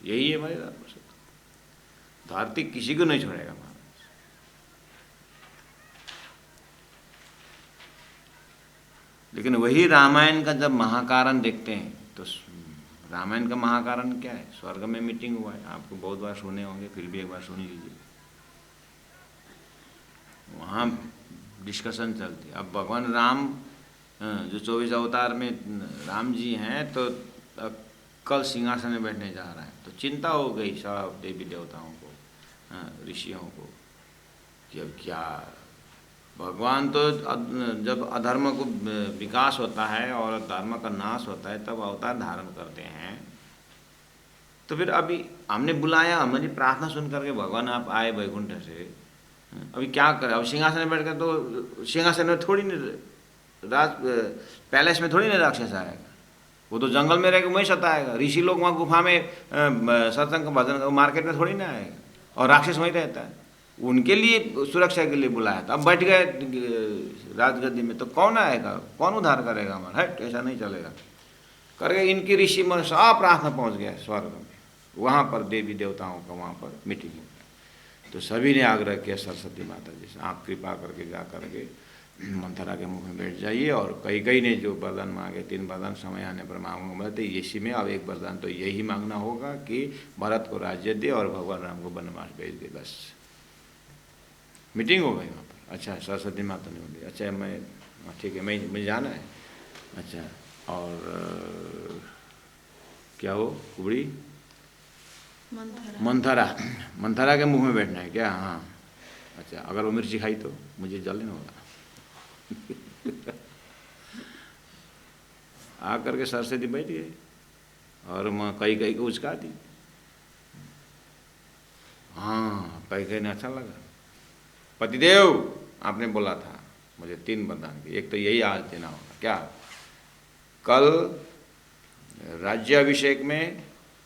[SPEAKER 1] यही है मर्यादा पुरुषोत्तम। धरती किसी को नहीं छोड़ेगा महाराज। लेकिन वही रामायण का जब महाकारण देखते हैं तो रामायण का महाकारण क्या है? स्वर्ग में मीटिंग हुआ है, आपको बहुत बार सुने होंगे, फिर भी एक बार सुन लीजिए। वहाँ डिस्कशन चलती है। अब भगवान राम जो 24 अवतार में राम जी हैं, तो कल सिंहासन में बैठने जा रहा है। तो चिंता हो गई सब देवी देवताओं को, ऋषियों को, कि अब क्या। भगवान तो जब अधर्म को विकास होता है और धर्म का नाश होता है तब अवतार धारण करते हैं। तो फिर अभी हमने बुलाया, हमारी प्रार्थना सुन करके भगवान आप आए वैकुंठ से, अभी क्या करें? अब सिंहासन में बैठ कर तो सिंहासन में थोड़ी नहीं, पैलेस में थोड़ी नहीं राक्षस आएगा, वो तो जंगल में रहेगा, वहीं सताएगा। ऋषि लोग वहाँ गुफा में सत्संग भजन, मार्केट में थोड़ी ना आएगा, और राक्षस वहीं रहता है। उनके लिए सुरक्षा के लिए बुलाया था। अब बैठ गए राजगद्दी में तो कौन आएगा, कौन उद्धार करेगा हमारा, हट ऐसा नहीं चलेगा करके इनकी ऋषि मन सब प्रार्थना पहुंच गया स्वर्ग में। वहाँ पर देवी देवताओं का वहाँ पर मीटिंग हो गया। तो सभी ने आग्रह किया सरस्वती माता जी से, आप कृपा करके जा करके मंथरा के मुख में बैठ जाइए। और कई कई ने जो वरदान मांगे, 3 वरदान समय आने पर मांगूंगा, तो इसी में अब एक वरदान तो यही मांगना होगा कि भरत को राज्य दे और भगवान राम को वनवास भेज दे। बस मीटिंग हो गई वहाँ पर। अच्छा सरस्वती माता ने बोली अच्छा मैं ठीक है मैं जाना है। अच्छा और क्या हो कुबड़ी मंथरा के मुंह में बैठना है क्या? हाँ। अच्छा अगर वो मिर्ची खाई तो मुझे जलने होगा। आकर के सरस्वती बैठ गए और मैं कई कई को उचका दी। हाँ कई कई ने अच्छा लगा। पतिदेव आपने बोला था मुझे 3 वरदान की, एक तो यही आज देना होगा। क्या? कल राज्याभिषेक में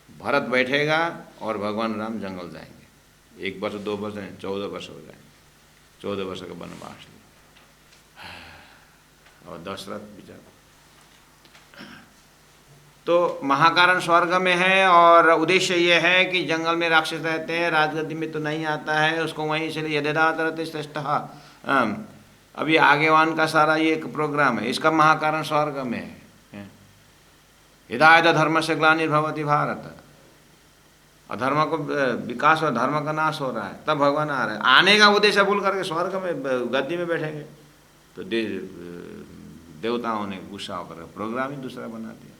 [SPEAKER 1] भरत बैठेगा और भगवान राम जंगल जाएंगे। 1 वर्ष 2 वर्ष 14 वर्ष हो जाएंगे, 14 वर्ष का वनवास। और दशरथ बेचारा तो महाकारण स्वर्ग में है और उद्देश्य ये है कि जंगल में राक्षस रहते हैं, राजगद्दी में तो नहीं आता है, उसको वहीं से यदेदात श्रेष्ठ। अभी आगेवान का सारा ये एक प्रोग्राम है, इसका महाकारण स्वर्ग में है। यदा यदा धर्म से ग्लानिर्भवति भारत, अधर्म को विकास और धर्म का नाश हो रहा है, तब भगवान आ रहे हैं। आने का उद्देश्य भूल करके स्वर्ग में गद्दी में बैठेंगे। तो देवताओं ने गुस्सा होकर प्रोग्राम ही दूसरा बना दिया।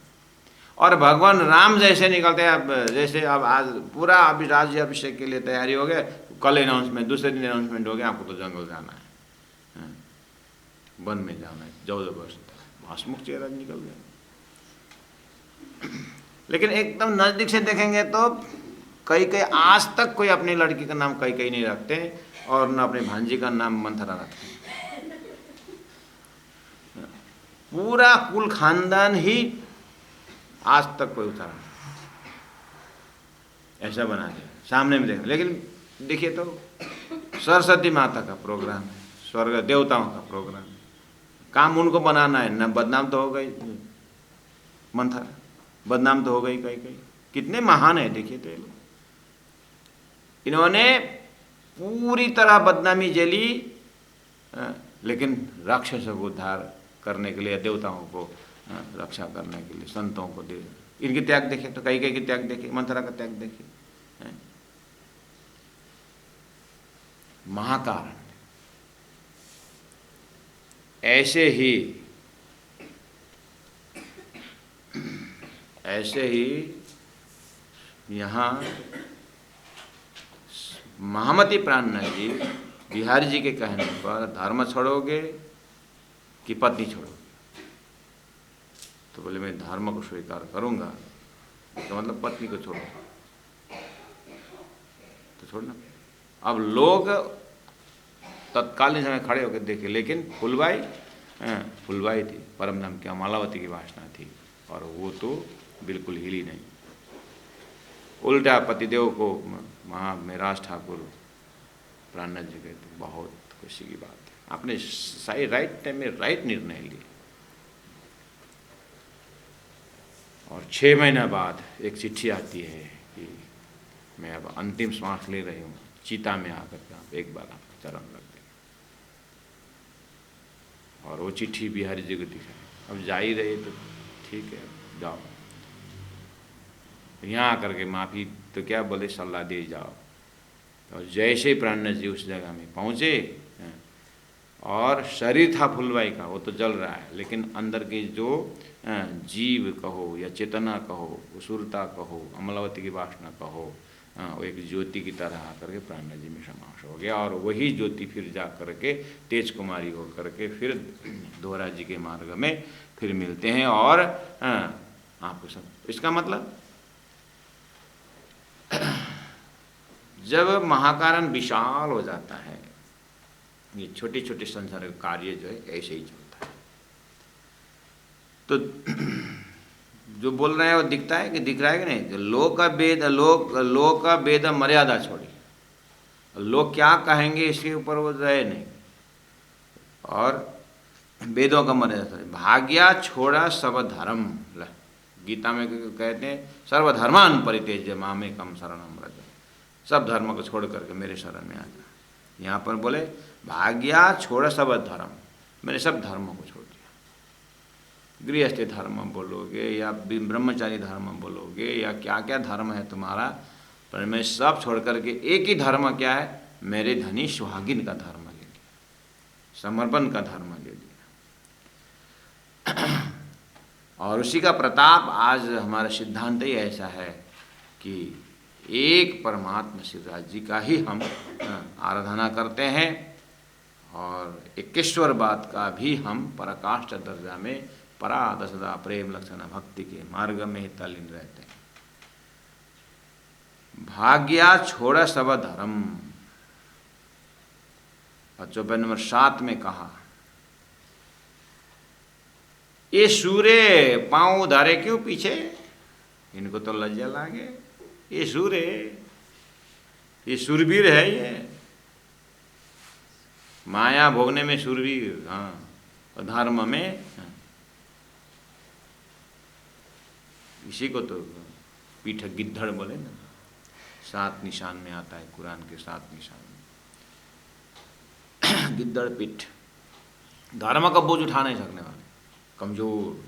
[SPEAKER 1] और भगवान राम जैसे निकलते हैं, अब जैसे अब आज पूरा अभी राज्य अभिषेक के लिए तैयारी हो गया, कल अनाउंसमेंट, दूसरे दिन अनाउंसमेंट हो गया, आपको तो जंगल जाना है, वन में जाना है। 14 वर्ष हंसमुख चेहरा निकल गया। लेकिन एकदम नजदीक से देखेंगे तो कई कई आज तक कोई अपनी लड़की का नाम कई कई नहीं रखते और न अपने भांजी का नाम मंथरा रखते। पूरा कुल खानदान ही आज तक कोई उतारा ऐसा बना दिया सामने में देख। लेकिन देखिए तो सरस्वती माता का प्रोग्राम है, स्वर्ग देवताओं का प्रोग्राम है, काम उनको बनाना है। न बदनाम तो हो गई मंथरा, बदनाम तो हो गई कई कई। कितने महान है देखिए तो ये लोग। इन्होंने पूरी तरह बदनामी झेली, लेकिन राक्षसों को उद्धार करने के लिए, देवताओं को रक्षा करने के लिए, संतों को दे। इनकी त्याग देखे तो कई कई की त्याग देखे, मंथरा का त्याग देखे। महाकारण ऐसे ही यहाँ महामती प्राणनाथ जी बिहारी जी के कहने पर धर्म छोड़ोगे कि पत्नी छोड़ोगे? तो बोले मैं धर्म को स्वीकार करूंगा, तो मतलब पत्नी को छोड़ो तो छोड़ना। अब लोग तत्कालीन समय खड़े होकर देखे, लेकिन फुलबाई थी, परम नाम की अमालावती की वासना थी और वो तो बिल्कुल हिली नहीं। उल्टा पतिदेव को महामेराज ठाकुर प्राणनाथ जी कहते बहुत खुशी की बात है, आपने सही राइट टाइम में राइट निर्णय लिए। और 6 महीना बाद एक चिट्ठी आती है कि मैं अब अंतिम श्वास ले रही हूँ, चीता में आकर के आप एक बार आपका चरण लग दें। और वो चिट्ठी बिहारी जी को दिखाई, अब जा ही रहे तो ठीक है जाओ। यहाँ आकर के माफ़ी तो क्या बोले, सलाह दे जाओ। तो जैसे प्राणनाथ जी उस जगह में पहुँचे और शरीर था फुलबाई का, वो तो जल रहा है, लेकिन अंदर की जो जीव कहो या चेतना कहो, सुरता कहो, अमलावती की वासना कहो, वो एक ज्योति की तरह आकर के प्राणनाथ जी में समास हो गया। और वही ज्योति फिर जा करके तेज कुमारी हो करके फिर दोहरा जी के मार्ग में फिर मिलते हैं। और आपको सब इसका मतलब जब महाकारण विशाल हो जाता है, ये छोटे छोटे संसार कार्य जो है ऐसे ही चलता है। तो जो बोल रहे हैं वो दिखता है कि दिख रहा है कि नहीं? लोक का वेद मर्यादा छोड़ी, लोग क्या कहेंगे इसके ऊपर वो रहे नहीं। और वेदों का मर्यादा भाग्या छोड़ा सब धर्म, गीता में कहते हैं सर्वधर्मान परित्यज्य मामेकं शरणं व्रज, सब धर्म को छोड़ करके मेरे शरण में आ जा। यहाँ पर बोले भाग्या छोड़ सब धर्म, मैंने सब धर्मों को छोड़ दिया। गृहस्थ धर्म बोलोगे या ब्रह्मचारी धर्म बोलोगे या क्या क्या धर्म है तुम्हारा, पर मैं सब छोड़ करके एक ही धर्म क्या है, मेरे धनी सुहागिन का धर्म ले लिया, समर्पण का धर्म ले लिया। और उसी का प्रताप आज हमारा सिद्धांत ही ऐसा है कि एक परमात्मा शिवराज जी का ही हम आराधना करते हैं और एकेश्वरवाद का भी हम पराकाष्ठ दर्जा में पराध सदा प्रेम लक्षण भक्ति के मार्ग में ही तल्लीन रहते हैं। भाग्या छोड़ सब धर्म, और 54 नंबर 7 में कहा ये सूर्य पांव धारे क्यों पीछे, इनको तो लज्जा लागे, ये सूर्य, ये सूरवीर है, ये माया भोगने में सूरवीर, हाँ, और धर्म में, हाँ। इसी को तो पीठ गिद्धड़ बोले ना, 7 निशान में आता है कुरान के 7 निशान में। गिद्धड़ पीठ, धर्म का बोझ उठा नहीं सकने वाले, कमजोर।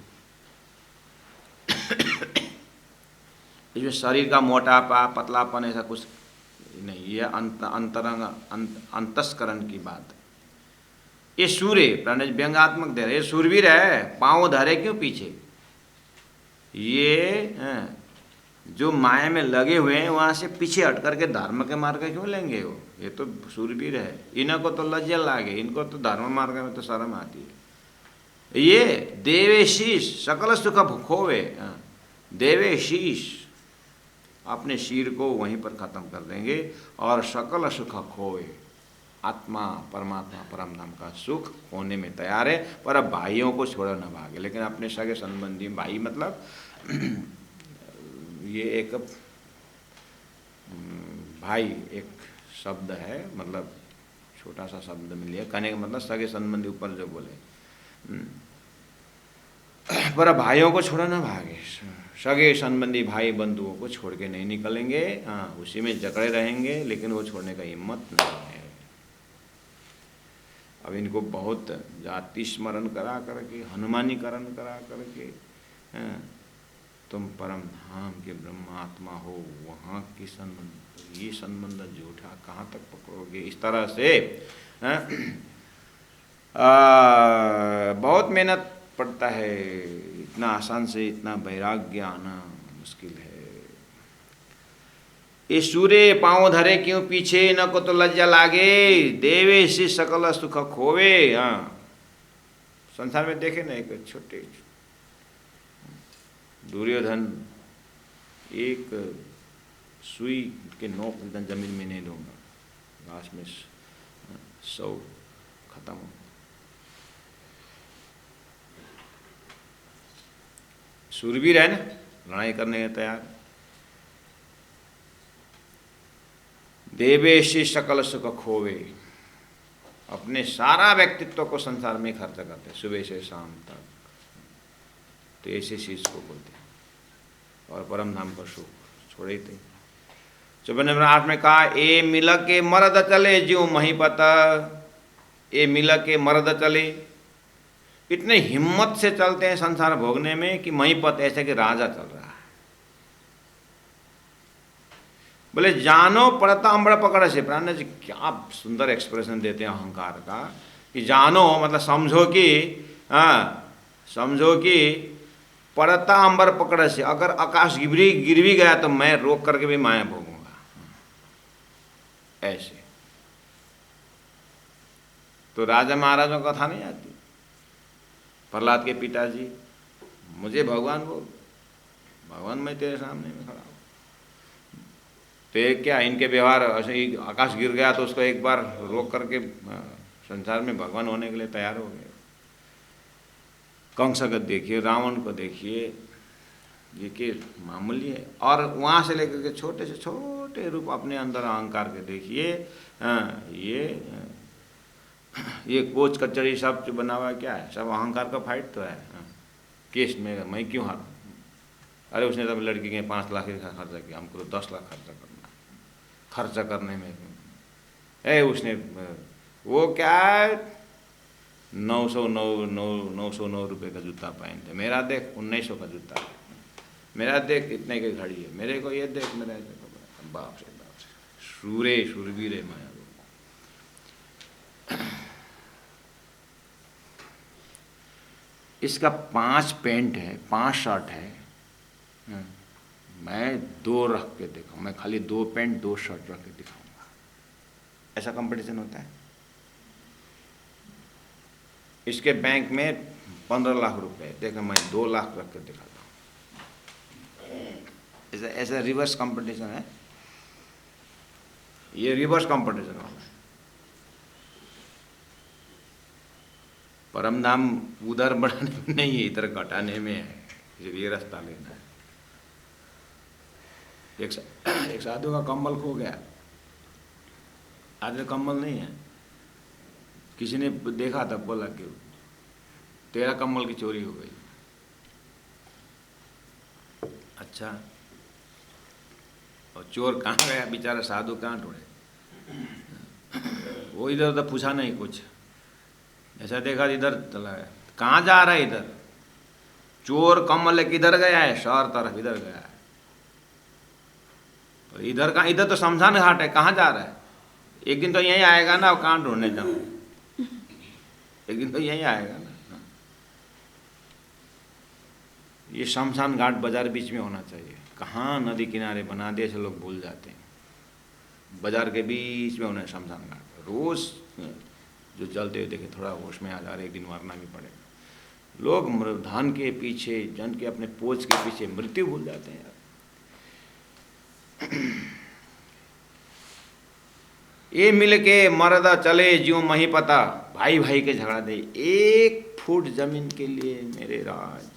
[SPEAKER 1] इसमें शरीर का मोटापा पतलापन ऐसा कुछ नहीं, ये अंतरंग अंतस्करण की बात। ये सूर्य प्रणज व्यंगात्मक दे रहे, सूरवीर है, पांव धरे क्यों पीछे, ये जो माया में लगे हुए हैं वहां से पीछे हट करके धर्म के मार्ग क्यों लेंगे वो, ये तो सूरवीर है, इनको तो लज्जा लागे, इनको तो धर्म मार्ग में तो शर्म आती है। ये देवेशीष सकल सुख खोवे, देवेशीष अपने शीर को वहीं पर खत्म कर देंगे और सकल सुख खोवे, आत्मा परमात्मा परम धाम का सुख होने में तैयार है, पर अब भाइयों को छोड़ न भागे। लेकिन अपने सगे संबंधी, भाई मतलब ये एक भाई एक शब्द है, मतलब छोटा सा शब्द मिल लिया, कहने का मतलब सगे संबंधी ऊपर जो बोले, पर भाइयों को छोड़ा ना भागे, सगे संबंधी भाई बंधुओं को छोड़ के नहीं निकलेंगे, हाँ उसी में जकड़े रहेंगे, लेकिन वो छोड़ने का हिम्मत नहीं है। अब इनको बहुत जाति स्मरण करा करके, हनुमानीकरण करा करके, तुम परम धाम के ब्रह्मात्मा हो, वहाँ की संबंध, ये संबंध झूठा कहाँ तक पकड़ोगे, इस तरह से बहुत मेहनत पड़ता है, इतना आसान से इतना वैराग्य आना मुश्किल है। ये सूर्य पांव धरे क्यों पीछे, न को तो लज्जा लागे, देवे से सकल सुख खोवे। हाँ, संसार में देखे ना, एक छोटे दुर्योधन एक सुई के नोक जमीन में नहीं दूंगा, लास्ट में 100 खत्म हो। सूरवीर है ना, लड़ाई करने के तैयार। देवेशी सकल सुख खोवे, अपने सारा व्यक्तित्व को संसार में खर्च करते सुबह से शाम तक, तो ऐसे शीश को बोलते और परम धाम का सुख छोड़े थे। 54 नंबर 8 में कहा, ए मिल के मर्द चले ज्यों महीपत, ए मिल के मर्द चले, इतने हिम्मत से चलते हैं संसार भोगने में कि महीपत ऐसे कि राजा चल रहा है। बोले जानो पड़ता अम्बड़ पकड़ से, प्राण जी क्या सुंदर एक्सप्रेशन देते हैं अहंकार का, कि जानो मतलब समझो कि, समझो कि पड़ता अंबर पकड़ से, अगर आकाश गिर भी गया तो मैं रोक करके भी माया भोगूंगा, ऐसे। तो राजा महाराजों का कथा नहीं आती, प्रहलाद के पिताजी, मुझे भगवान बोल, भगवान मैं तेरे सामने में खड़ा हूँ, तो एक क्या इनके व्यवहार ऐसे ही, आकाश गिर गया तो उसको एक बार रोक करके संसार में भगवान होने के लिए तैयार हो गए। कंस को देखिए, रावण को देखिए, ये के मामूली है। और वहाँ से लेकर के छोटे से छोटे रूप अपने अंदर अहंकार के देखिए। ये कोच कचहरी सब जो बना हुआ है क्या है, सब अहंकार का फाइट तो है। केस में मैं क्यों हारूं? अरे उसने तब लड़की के 5 लाख का खर्चा किया, हमको तो 10 लाख खर्चा करना। खर्चा करने में उसने वो क्या 909 रुपये का जूता पहनते, मेरा देख 1900 का जूता है, मेरा देख इतने की घड़ी है, मेरे को ये देख, मेरा बाप से सूरे शूरवीर माया। इसका 5 पैंट है, 5 शर्ट है, मैं 2 रख के दिखाऊँ, मैं खाली 2 पैंट 2 शर्ट रख के दिखाऊंगा। ऐसा कंपटीशन होता है। इसके बैंक में 15 लाख रुपए, देखो मैं 2 लाख रख के दिखाता हूँ। ऐसा रिवर्स कंपटीशन है, ये रिवर्स कंपटीशन वाला है। परम धाम उधर बढ़ाने में नहीं है, इधर घटाने में है, ये रास्ता लेना है। एक साधु का कम्बल खो गया, आज कम्बल नहीं है, किसी ने देखा था, बोला कि तेरा कम्बल की चोरी हो गई। अच्छा, और चोर कहाँ गया बेचारा, साधु कहाँ ढूंढे? वो इधर उधर पूछा नहीं कुछ, ऐसा देखा इधर चला गया। कहाँ जा रहा है इधर? चोर कम्बल किधर गया है? शहर तरफ इधर गया है। तो इधर का, इधर तो शमशान घाट है, कहाँ जा रहा है? एक दिन तो यहीं आएगा ना, कहाँ ढूंढने जाऊँ? एक दिन तो यहीं आएगा ना। ये शमशान घाट बाजार बीच में होना चाहिए। कहाँ नदी किनारे बना दिए, से लोग भूल जाते हैं। बाजार के बीच में होना है शमशान घाट। रोज जो चलते हुए देखे थोड़ा होश में आ जा रहे, एक दिन मरना भी पड़ेगा। लोग धान के पीछे, जन के अपने पोच के पीछे मृत्यु भूल जाते हैं यार। ये मिल के मरदा चले ज्यों मही पता, भाई भाई के झगड़ा दे 1 फुट जमीन के लिए मेरे राज।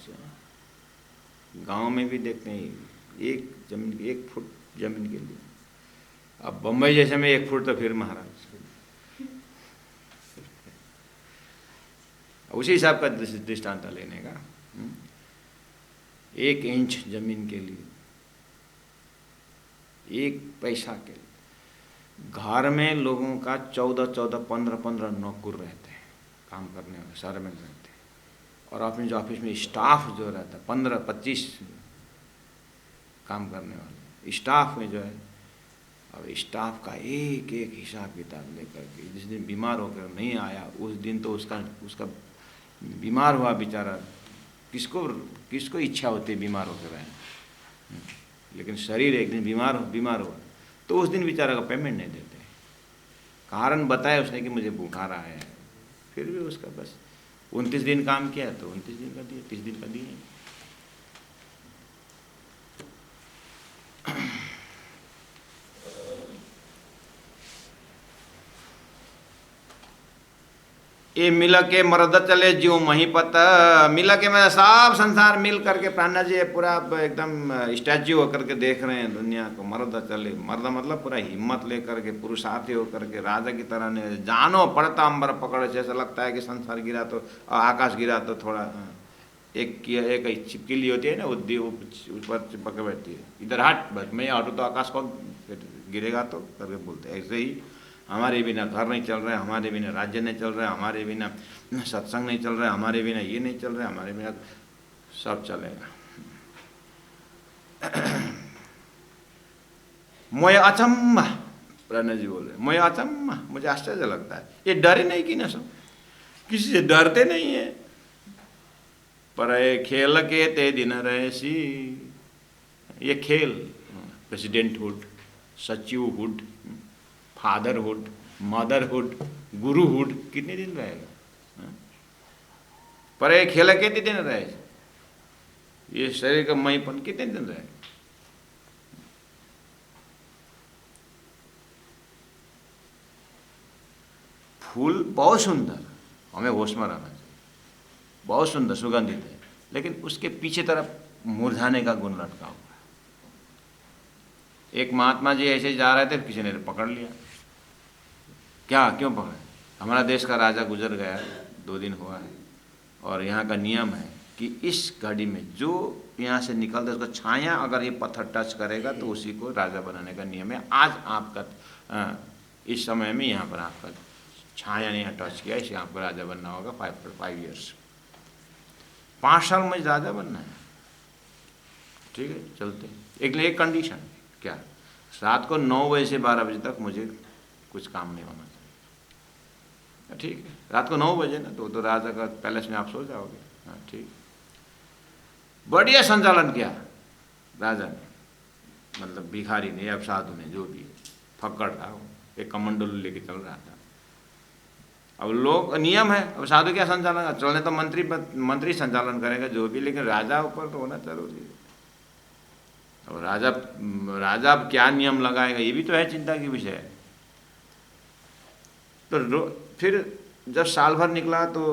[SPEAKER 1] गांव में भी देखते हैं, 1 फुट जमीन के लिए। अब बम्बई जैसे में 1 फुट तो फिर महाराज, उसी हिसाब का दृष्टांत लेने का। 1 इंच जमीन के लिए, 1 पैसा के लिए। घर में लोगों का 14 15 नौकर रहते हैं, काम करने वाले शहर में रहते हैं। और अपने जो ऑफिस में स्टाफ जो रहता है 15-25 काम करने वाले स्टाफ में जो है, और स्टाफ का एक हिसाब किताब लेकर के, जिस दिन बीमार होकर नहीं आया उस दिन तो उसका बीमार हुआ बेचारा, किसको इच्छा होती है बीमार होकर रहे, लेकिन शरीर एक दिन बीमार हुआ तो उस दिन बेचारा का पेमेंट नहीं देते। कारण बताया उसने कि मुझे बुखार आया है, फिर भी उसका बस 29 दिन काम किया तो 29 दिन का दिए, 30 दिन का दिए। ये मिला के मर्द चले ज्यों मही पता, मिला के मैं सब संसार मिल करके प्राणा जी पूरा एकदम स्टैच्यू होकर के देख रहे हैं दुनिया को। मर्द चले, मर्द मतलब पूरा हिम्मत लेकर के पुरुषार्थी होकर के राजा की तरह ने जानो पड़ता अंबर पकड़े से। ऐसा लगता है कि संसार गिरा तो आकाश गिरा तो थोड़ा एक छिपकली होती है ना, उस पर चिपक बैठती है, इधर हट बस मैं हटू तो आकाश कौन गिरेगा तो करके बोलते हैं। ऐसे ही हमारे बिना घर नहीं चल रहा है, हमारे बिना राज्य नहीं चल रहा है, हमारे बिना सत्संग नहीं चल रहा है, हमारे बिना ये नहीं चल रहा है, हमारे बिना सब चलेगा। मोय अचम्मा, प्रणय जी बोल रहे मोय अचम्मा, मुझे आश्चर्य लगता है ये डरे नहीं कि ना, सब किसी से डरते नहीं है। पर खेल के ते दिन रहसी, ये खेल प्रेसिडेंटहुड, सचिवहुड, फादरहुड, मदरहुड, गुरुहुड कितने दिन रहेगा? पर ये खेल कितने दिन रहे, ये शरीर का मईपन कितने दिन रहेगा? फूल बहुत सुंदर, हमें होश में रहना चाहिए, बहुत सुंदर सुगंधित है, लेकिन उसके पीछे तरफ मुरझाने का गुण लटका हुआ है। एक महात्मा जी ऐसे जा रहे थे, किसी ने पकड़ लिया। क्या, क्यों पकड़े? हमारा देश का राजा गुजर गया, 2 दिन हुआ है, और यहाँ का नियम है कि इस घड़ी में जो यहाँ से निकलता है उसका छाया अगर ये पत्थर टच करेगा तो उसी को राजा बनाने का नियम है। आज आपका इस समय में यहाँ पर आपका छाया ने यहाँ टच किया, इसलिए आपको राजा बनना होगा 5 ईयर्स, 5 साल में राजा बनना है। ठीक है, चलते हैं। एक कंडीशन, क्या? रात को 9 बजे से 12 बजे तक मुझे कुछ काम नहीं होना चाहिए। ठीक है, रात को 9 बजे ना, तो राजा का पैलेस में आप सो जाओगे। हाँ ठीक, बढ़िया संचालन किया राजा ने, मतलब भिखारी ने या साधु ने, जो भी फक्कड़ था वो, एक कमंडलू लेके चल रहा था। अब लोग, नियम है, अब साधु क्या संचालन, चलने तो मंत्री संचालन करेगा जो भी, लेकिन राजा ऊपर तो होना जरूरी है। अब राजा अब क्या नियम लगाएगा, ये भी तो है चिंता की विषय है। तो फिर जब साल भर निकला तो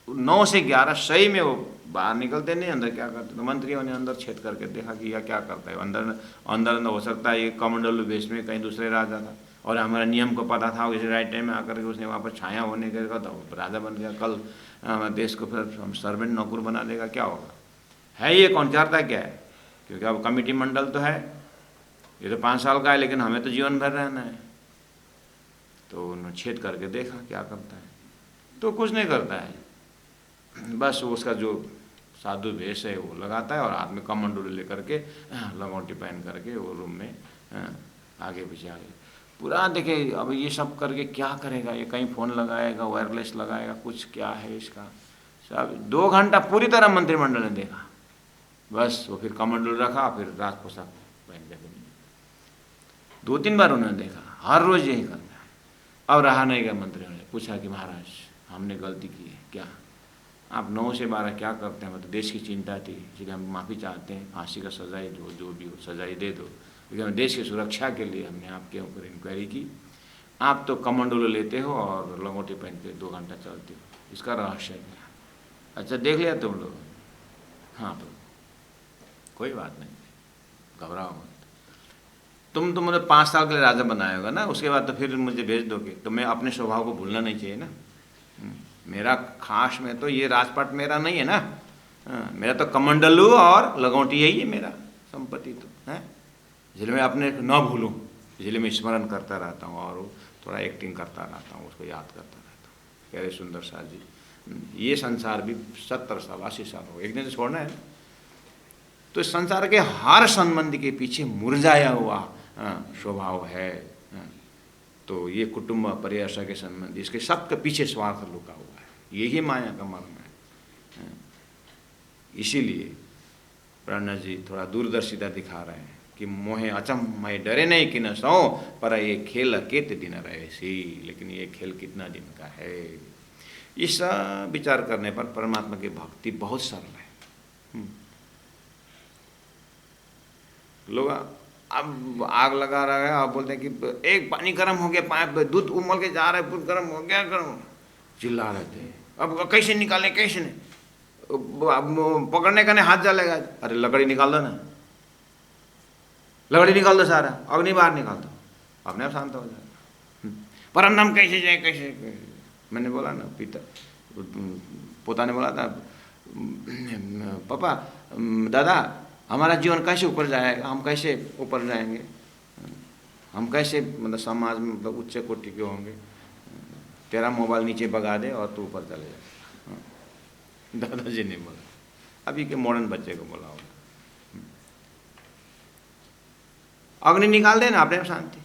[SPEAKER 1] 9 से 11 सही में वो बाहर निकलते नहीं, अंदर क्या करते, तो मंत्रियों ने अंदर छेद करके देखा कि यह क्या करता है। अंदर हो सकता है ये कमंडलू वेश में कहीं दूसरे राजा था, और हमारा नियम को पता था, इसे राइट टाइम में आकर के उसने वहाँ पर छाया होने के तो राजा बन गया। कल देश को फिर हम सर्वेंट नौकर बना देगा, क्या होगा? है ये कौन चाहता क्या है? क्योंकि अब कमेटी मंडल तो है, ये तो 5 साल का है, लेकिन हमें तो जीवन भर रहना है। तो उन्होंने छेद करके देखा क्या करता है, तो कुछ नहीं करता है, बस उसका जो साधु वेश है वो लगाता है और हाथ में कमंडलू लेकर के लंगोटी पहन करके वो रूम में आगे पीछे पूरा देखे। अब ये सब करके क्या करेगा, ये कहीं फ़ोन लगाएगा, वायरलेस लगाएगा, कुछ क्या है इसका सब। 2 घंटा पूरी तरह मंत्रिमंडल ने देखा, बस वो फिर कमंडलू रखा, फिर राज पोशाक पहन के 2-3 बार उन्होंने देखा, हर रोज़ यही करता है। अब रहा नहीं गया, मंत्रियों ने पूछा कि महाराज हमने गलती की है क्या, आप 9 से 12 क्या करते हैं, मतलब देश की चिंता थी, इसलिए हम माफ़ी चाहते हैं, फांसी का सजाई दो, जो भी हो सजाई दे दो, लेकिन देश की सुरक्षा के लिए हमने आपके ऊपर इंक्वायरी की। आप तो कमंडलू लेते हो और लंगोटी पहन के 2 घंटा चलते हो, इसका रहस्य क्या? अच्छा देख लिया तुम लोग? हाँ तो कोई बात नहीं, घबराओ मत। तुम तो मुझे 5 साल के लिए राजा बनाए होगा ना, उसके बाद तो फिर मुझे भेज दोगे, तो मैं अपने स्वभाव को भूलना नहीं चाहिए ना। मेरा खास में तो ये राजपाट मेरा नहीं है ना, मेरा तो कमंडलू और लगोटी यही है मेरा संपत्ति तो है, इसलिए मैं अपने न भूलूं, इसलिए मैं स्मरण करता रहता हूँ और थोड़ा एक्टिंग करता रहता हूँ, उसको याद करता रहता हूँ। कह रहे सुंदर साथ जी, ये संसार भी 70 साल 80 साल हो, एक दिन तो छोड़ना है। तो इस संसार के हर संबंध के पीछे मुरझाया हुआ स्वभाव है। तो ये कुटुंब परिवार के संबंध, इसके सबके पीछे स्वार्थ लुका हुआ है, यही माया का मर्म है। इसीलिए प्रणा जी थोड़ा दूरदर्शिता दिखा रहे हैं कि मोहे अचम मैं डरे नहीं कि न सो, पर ये खेल केत दिन रहे सी, लेकिन ये खेल कितना दिन का है। इस विचार करने पर परमात्मा की भक्ति बहुत सरल है। लोग अब आग लगा रहा है, आप बोलते हैं कि एक पानी गर्म हो गया, पाइप दूध उमल के जा रहा है, दूध गर्म हो गया, गर्म चिल्ला रहे थे। अब कैसे निकालें, कैसे नहीं, पकड़ने का नहीं हाथ जलेगा, अरे लकड़ी निकाल दो ना, लकड़ी निकाल दो, सारा अग्नि बाहर निकाल दो, अपने आप शांत हो जाए। परम नाम कैसे जाए, कैसे? मैंने बोला ना, पोता ने बोला था, पापा दादा हमारा जीवन कैसे ऊपर जाएगा, हम कैसे ऊपर जाएंगे, हम कैसे मतलब समाज में मतलब उच्च कोटि के होंगे, तेरा मोबाइल नीचे भगा दे और तू ऊपर चले जा। दादाजी ने बोला, अभी के मॉडर्न बच्चे को बोला होगा, अग्नि निकाल दे ना, अपने शांति।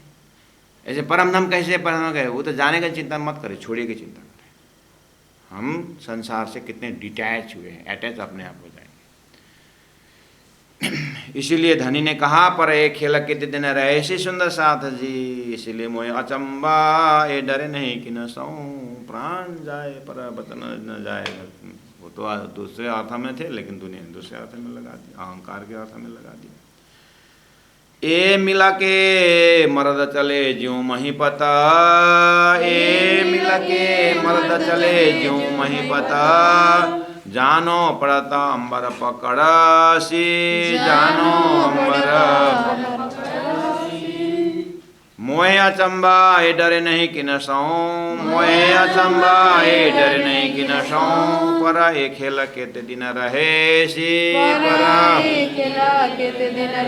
[SPEAKER 1] ऐसे परम धाम कैसे परम गए, वो तो जाने का चिंता मत करे, छोड़िए की चिंता करें। हम संसार से कितने डिटैच हुए हैं, अटैच अपने आप हो जाएंगे। इसीलिए धनी ने कहा, पर एक खेल कितने दिन रहे ऐसे सुंदर साथ जी, इसीलिए मोहे अचंबा ये डरे नहीं कि न सौ प्राण जाए पर वतन न जाए। वो तो दूसरे अर्थ में थे, लेकिन दुनिया ने दूसरे अर्थ में लगा दिया, अहंकार के अर्थ में लगा दिया। ए मिला के मर्द चले ज्यों मही पता, ए मिला के मर्द चले ज्यों मही पता, जानो पड़त अंबर पकड़सी, जानो अंबर मोहे अचंबा ए डरे नहीं कि न सौ, मोहे अचंबा ए डरे नहीं कि न सौ, पर ए खेल केते दिन रहेसी, पर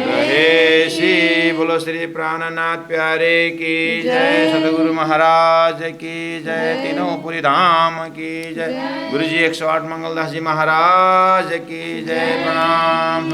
[SPEAKER 1] रहेसी। बोलो श्री प्राणनाथ प्यारे की जय, सदगुरु महाराज की जय, तीनों पुरी धाम की जय, गुरु जी 108 मंगलदास जी महाराज की जय। प्रणाम।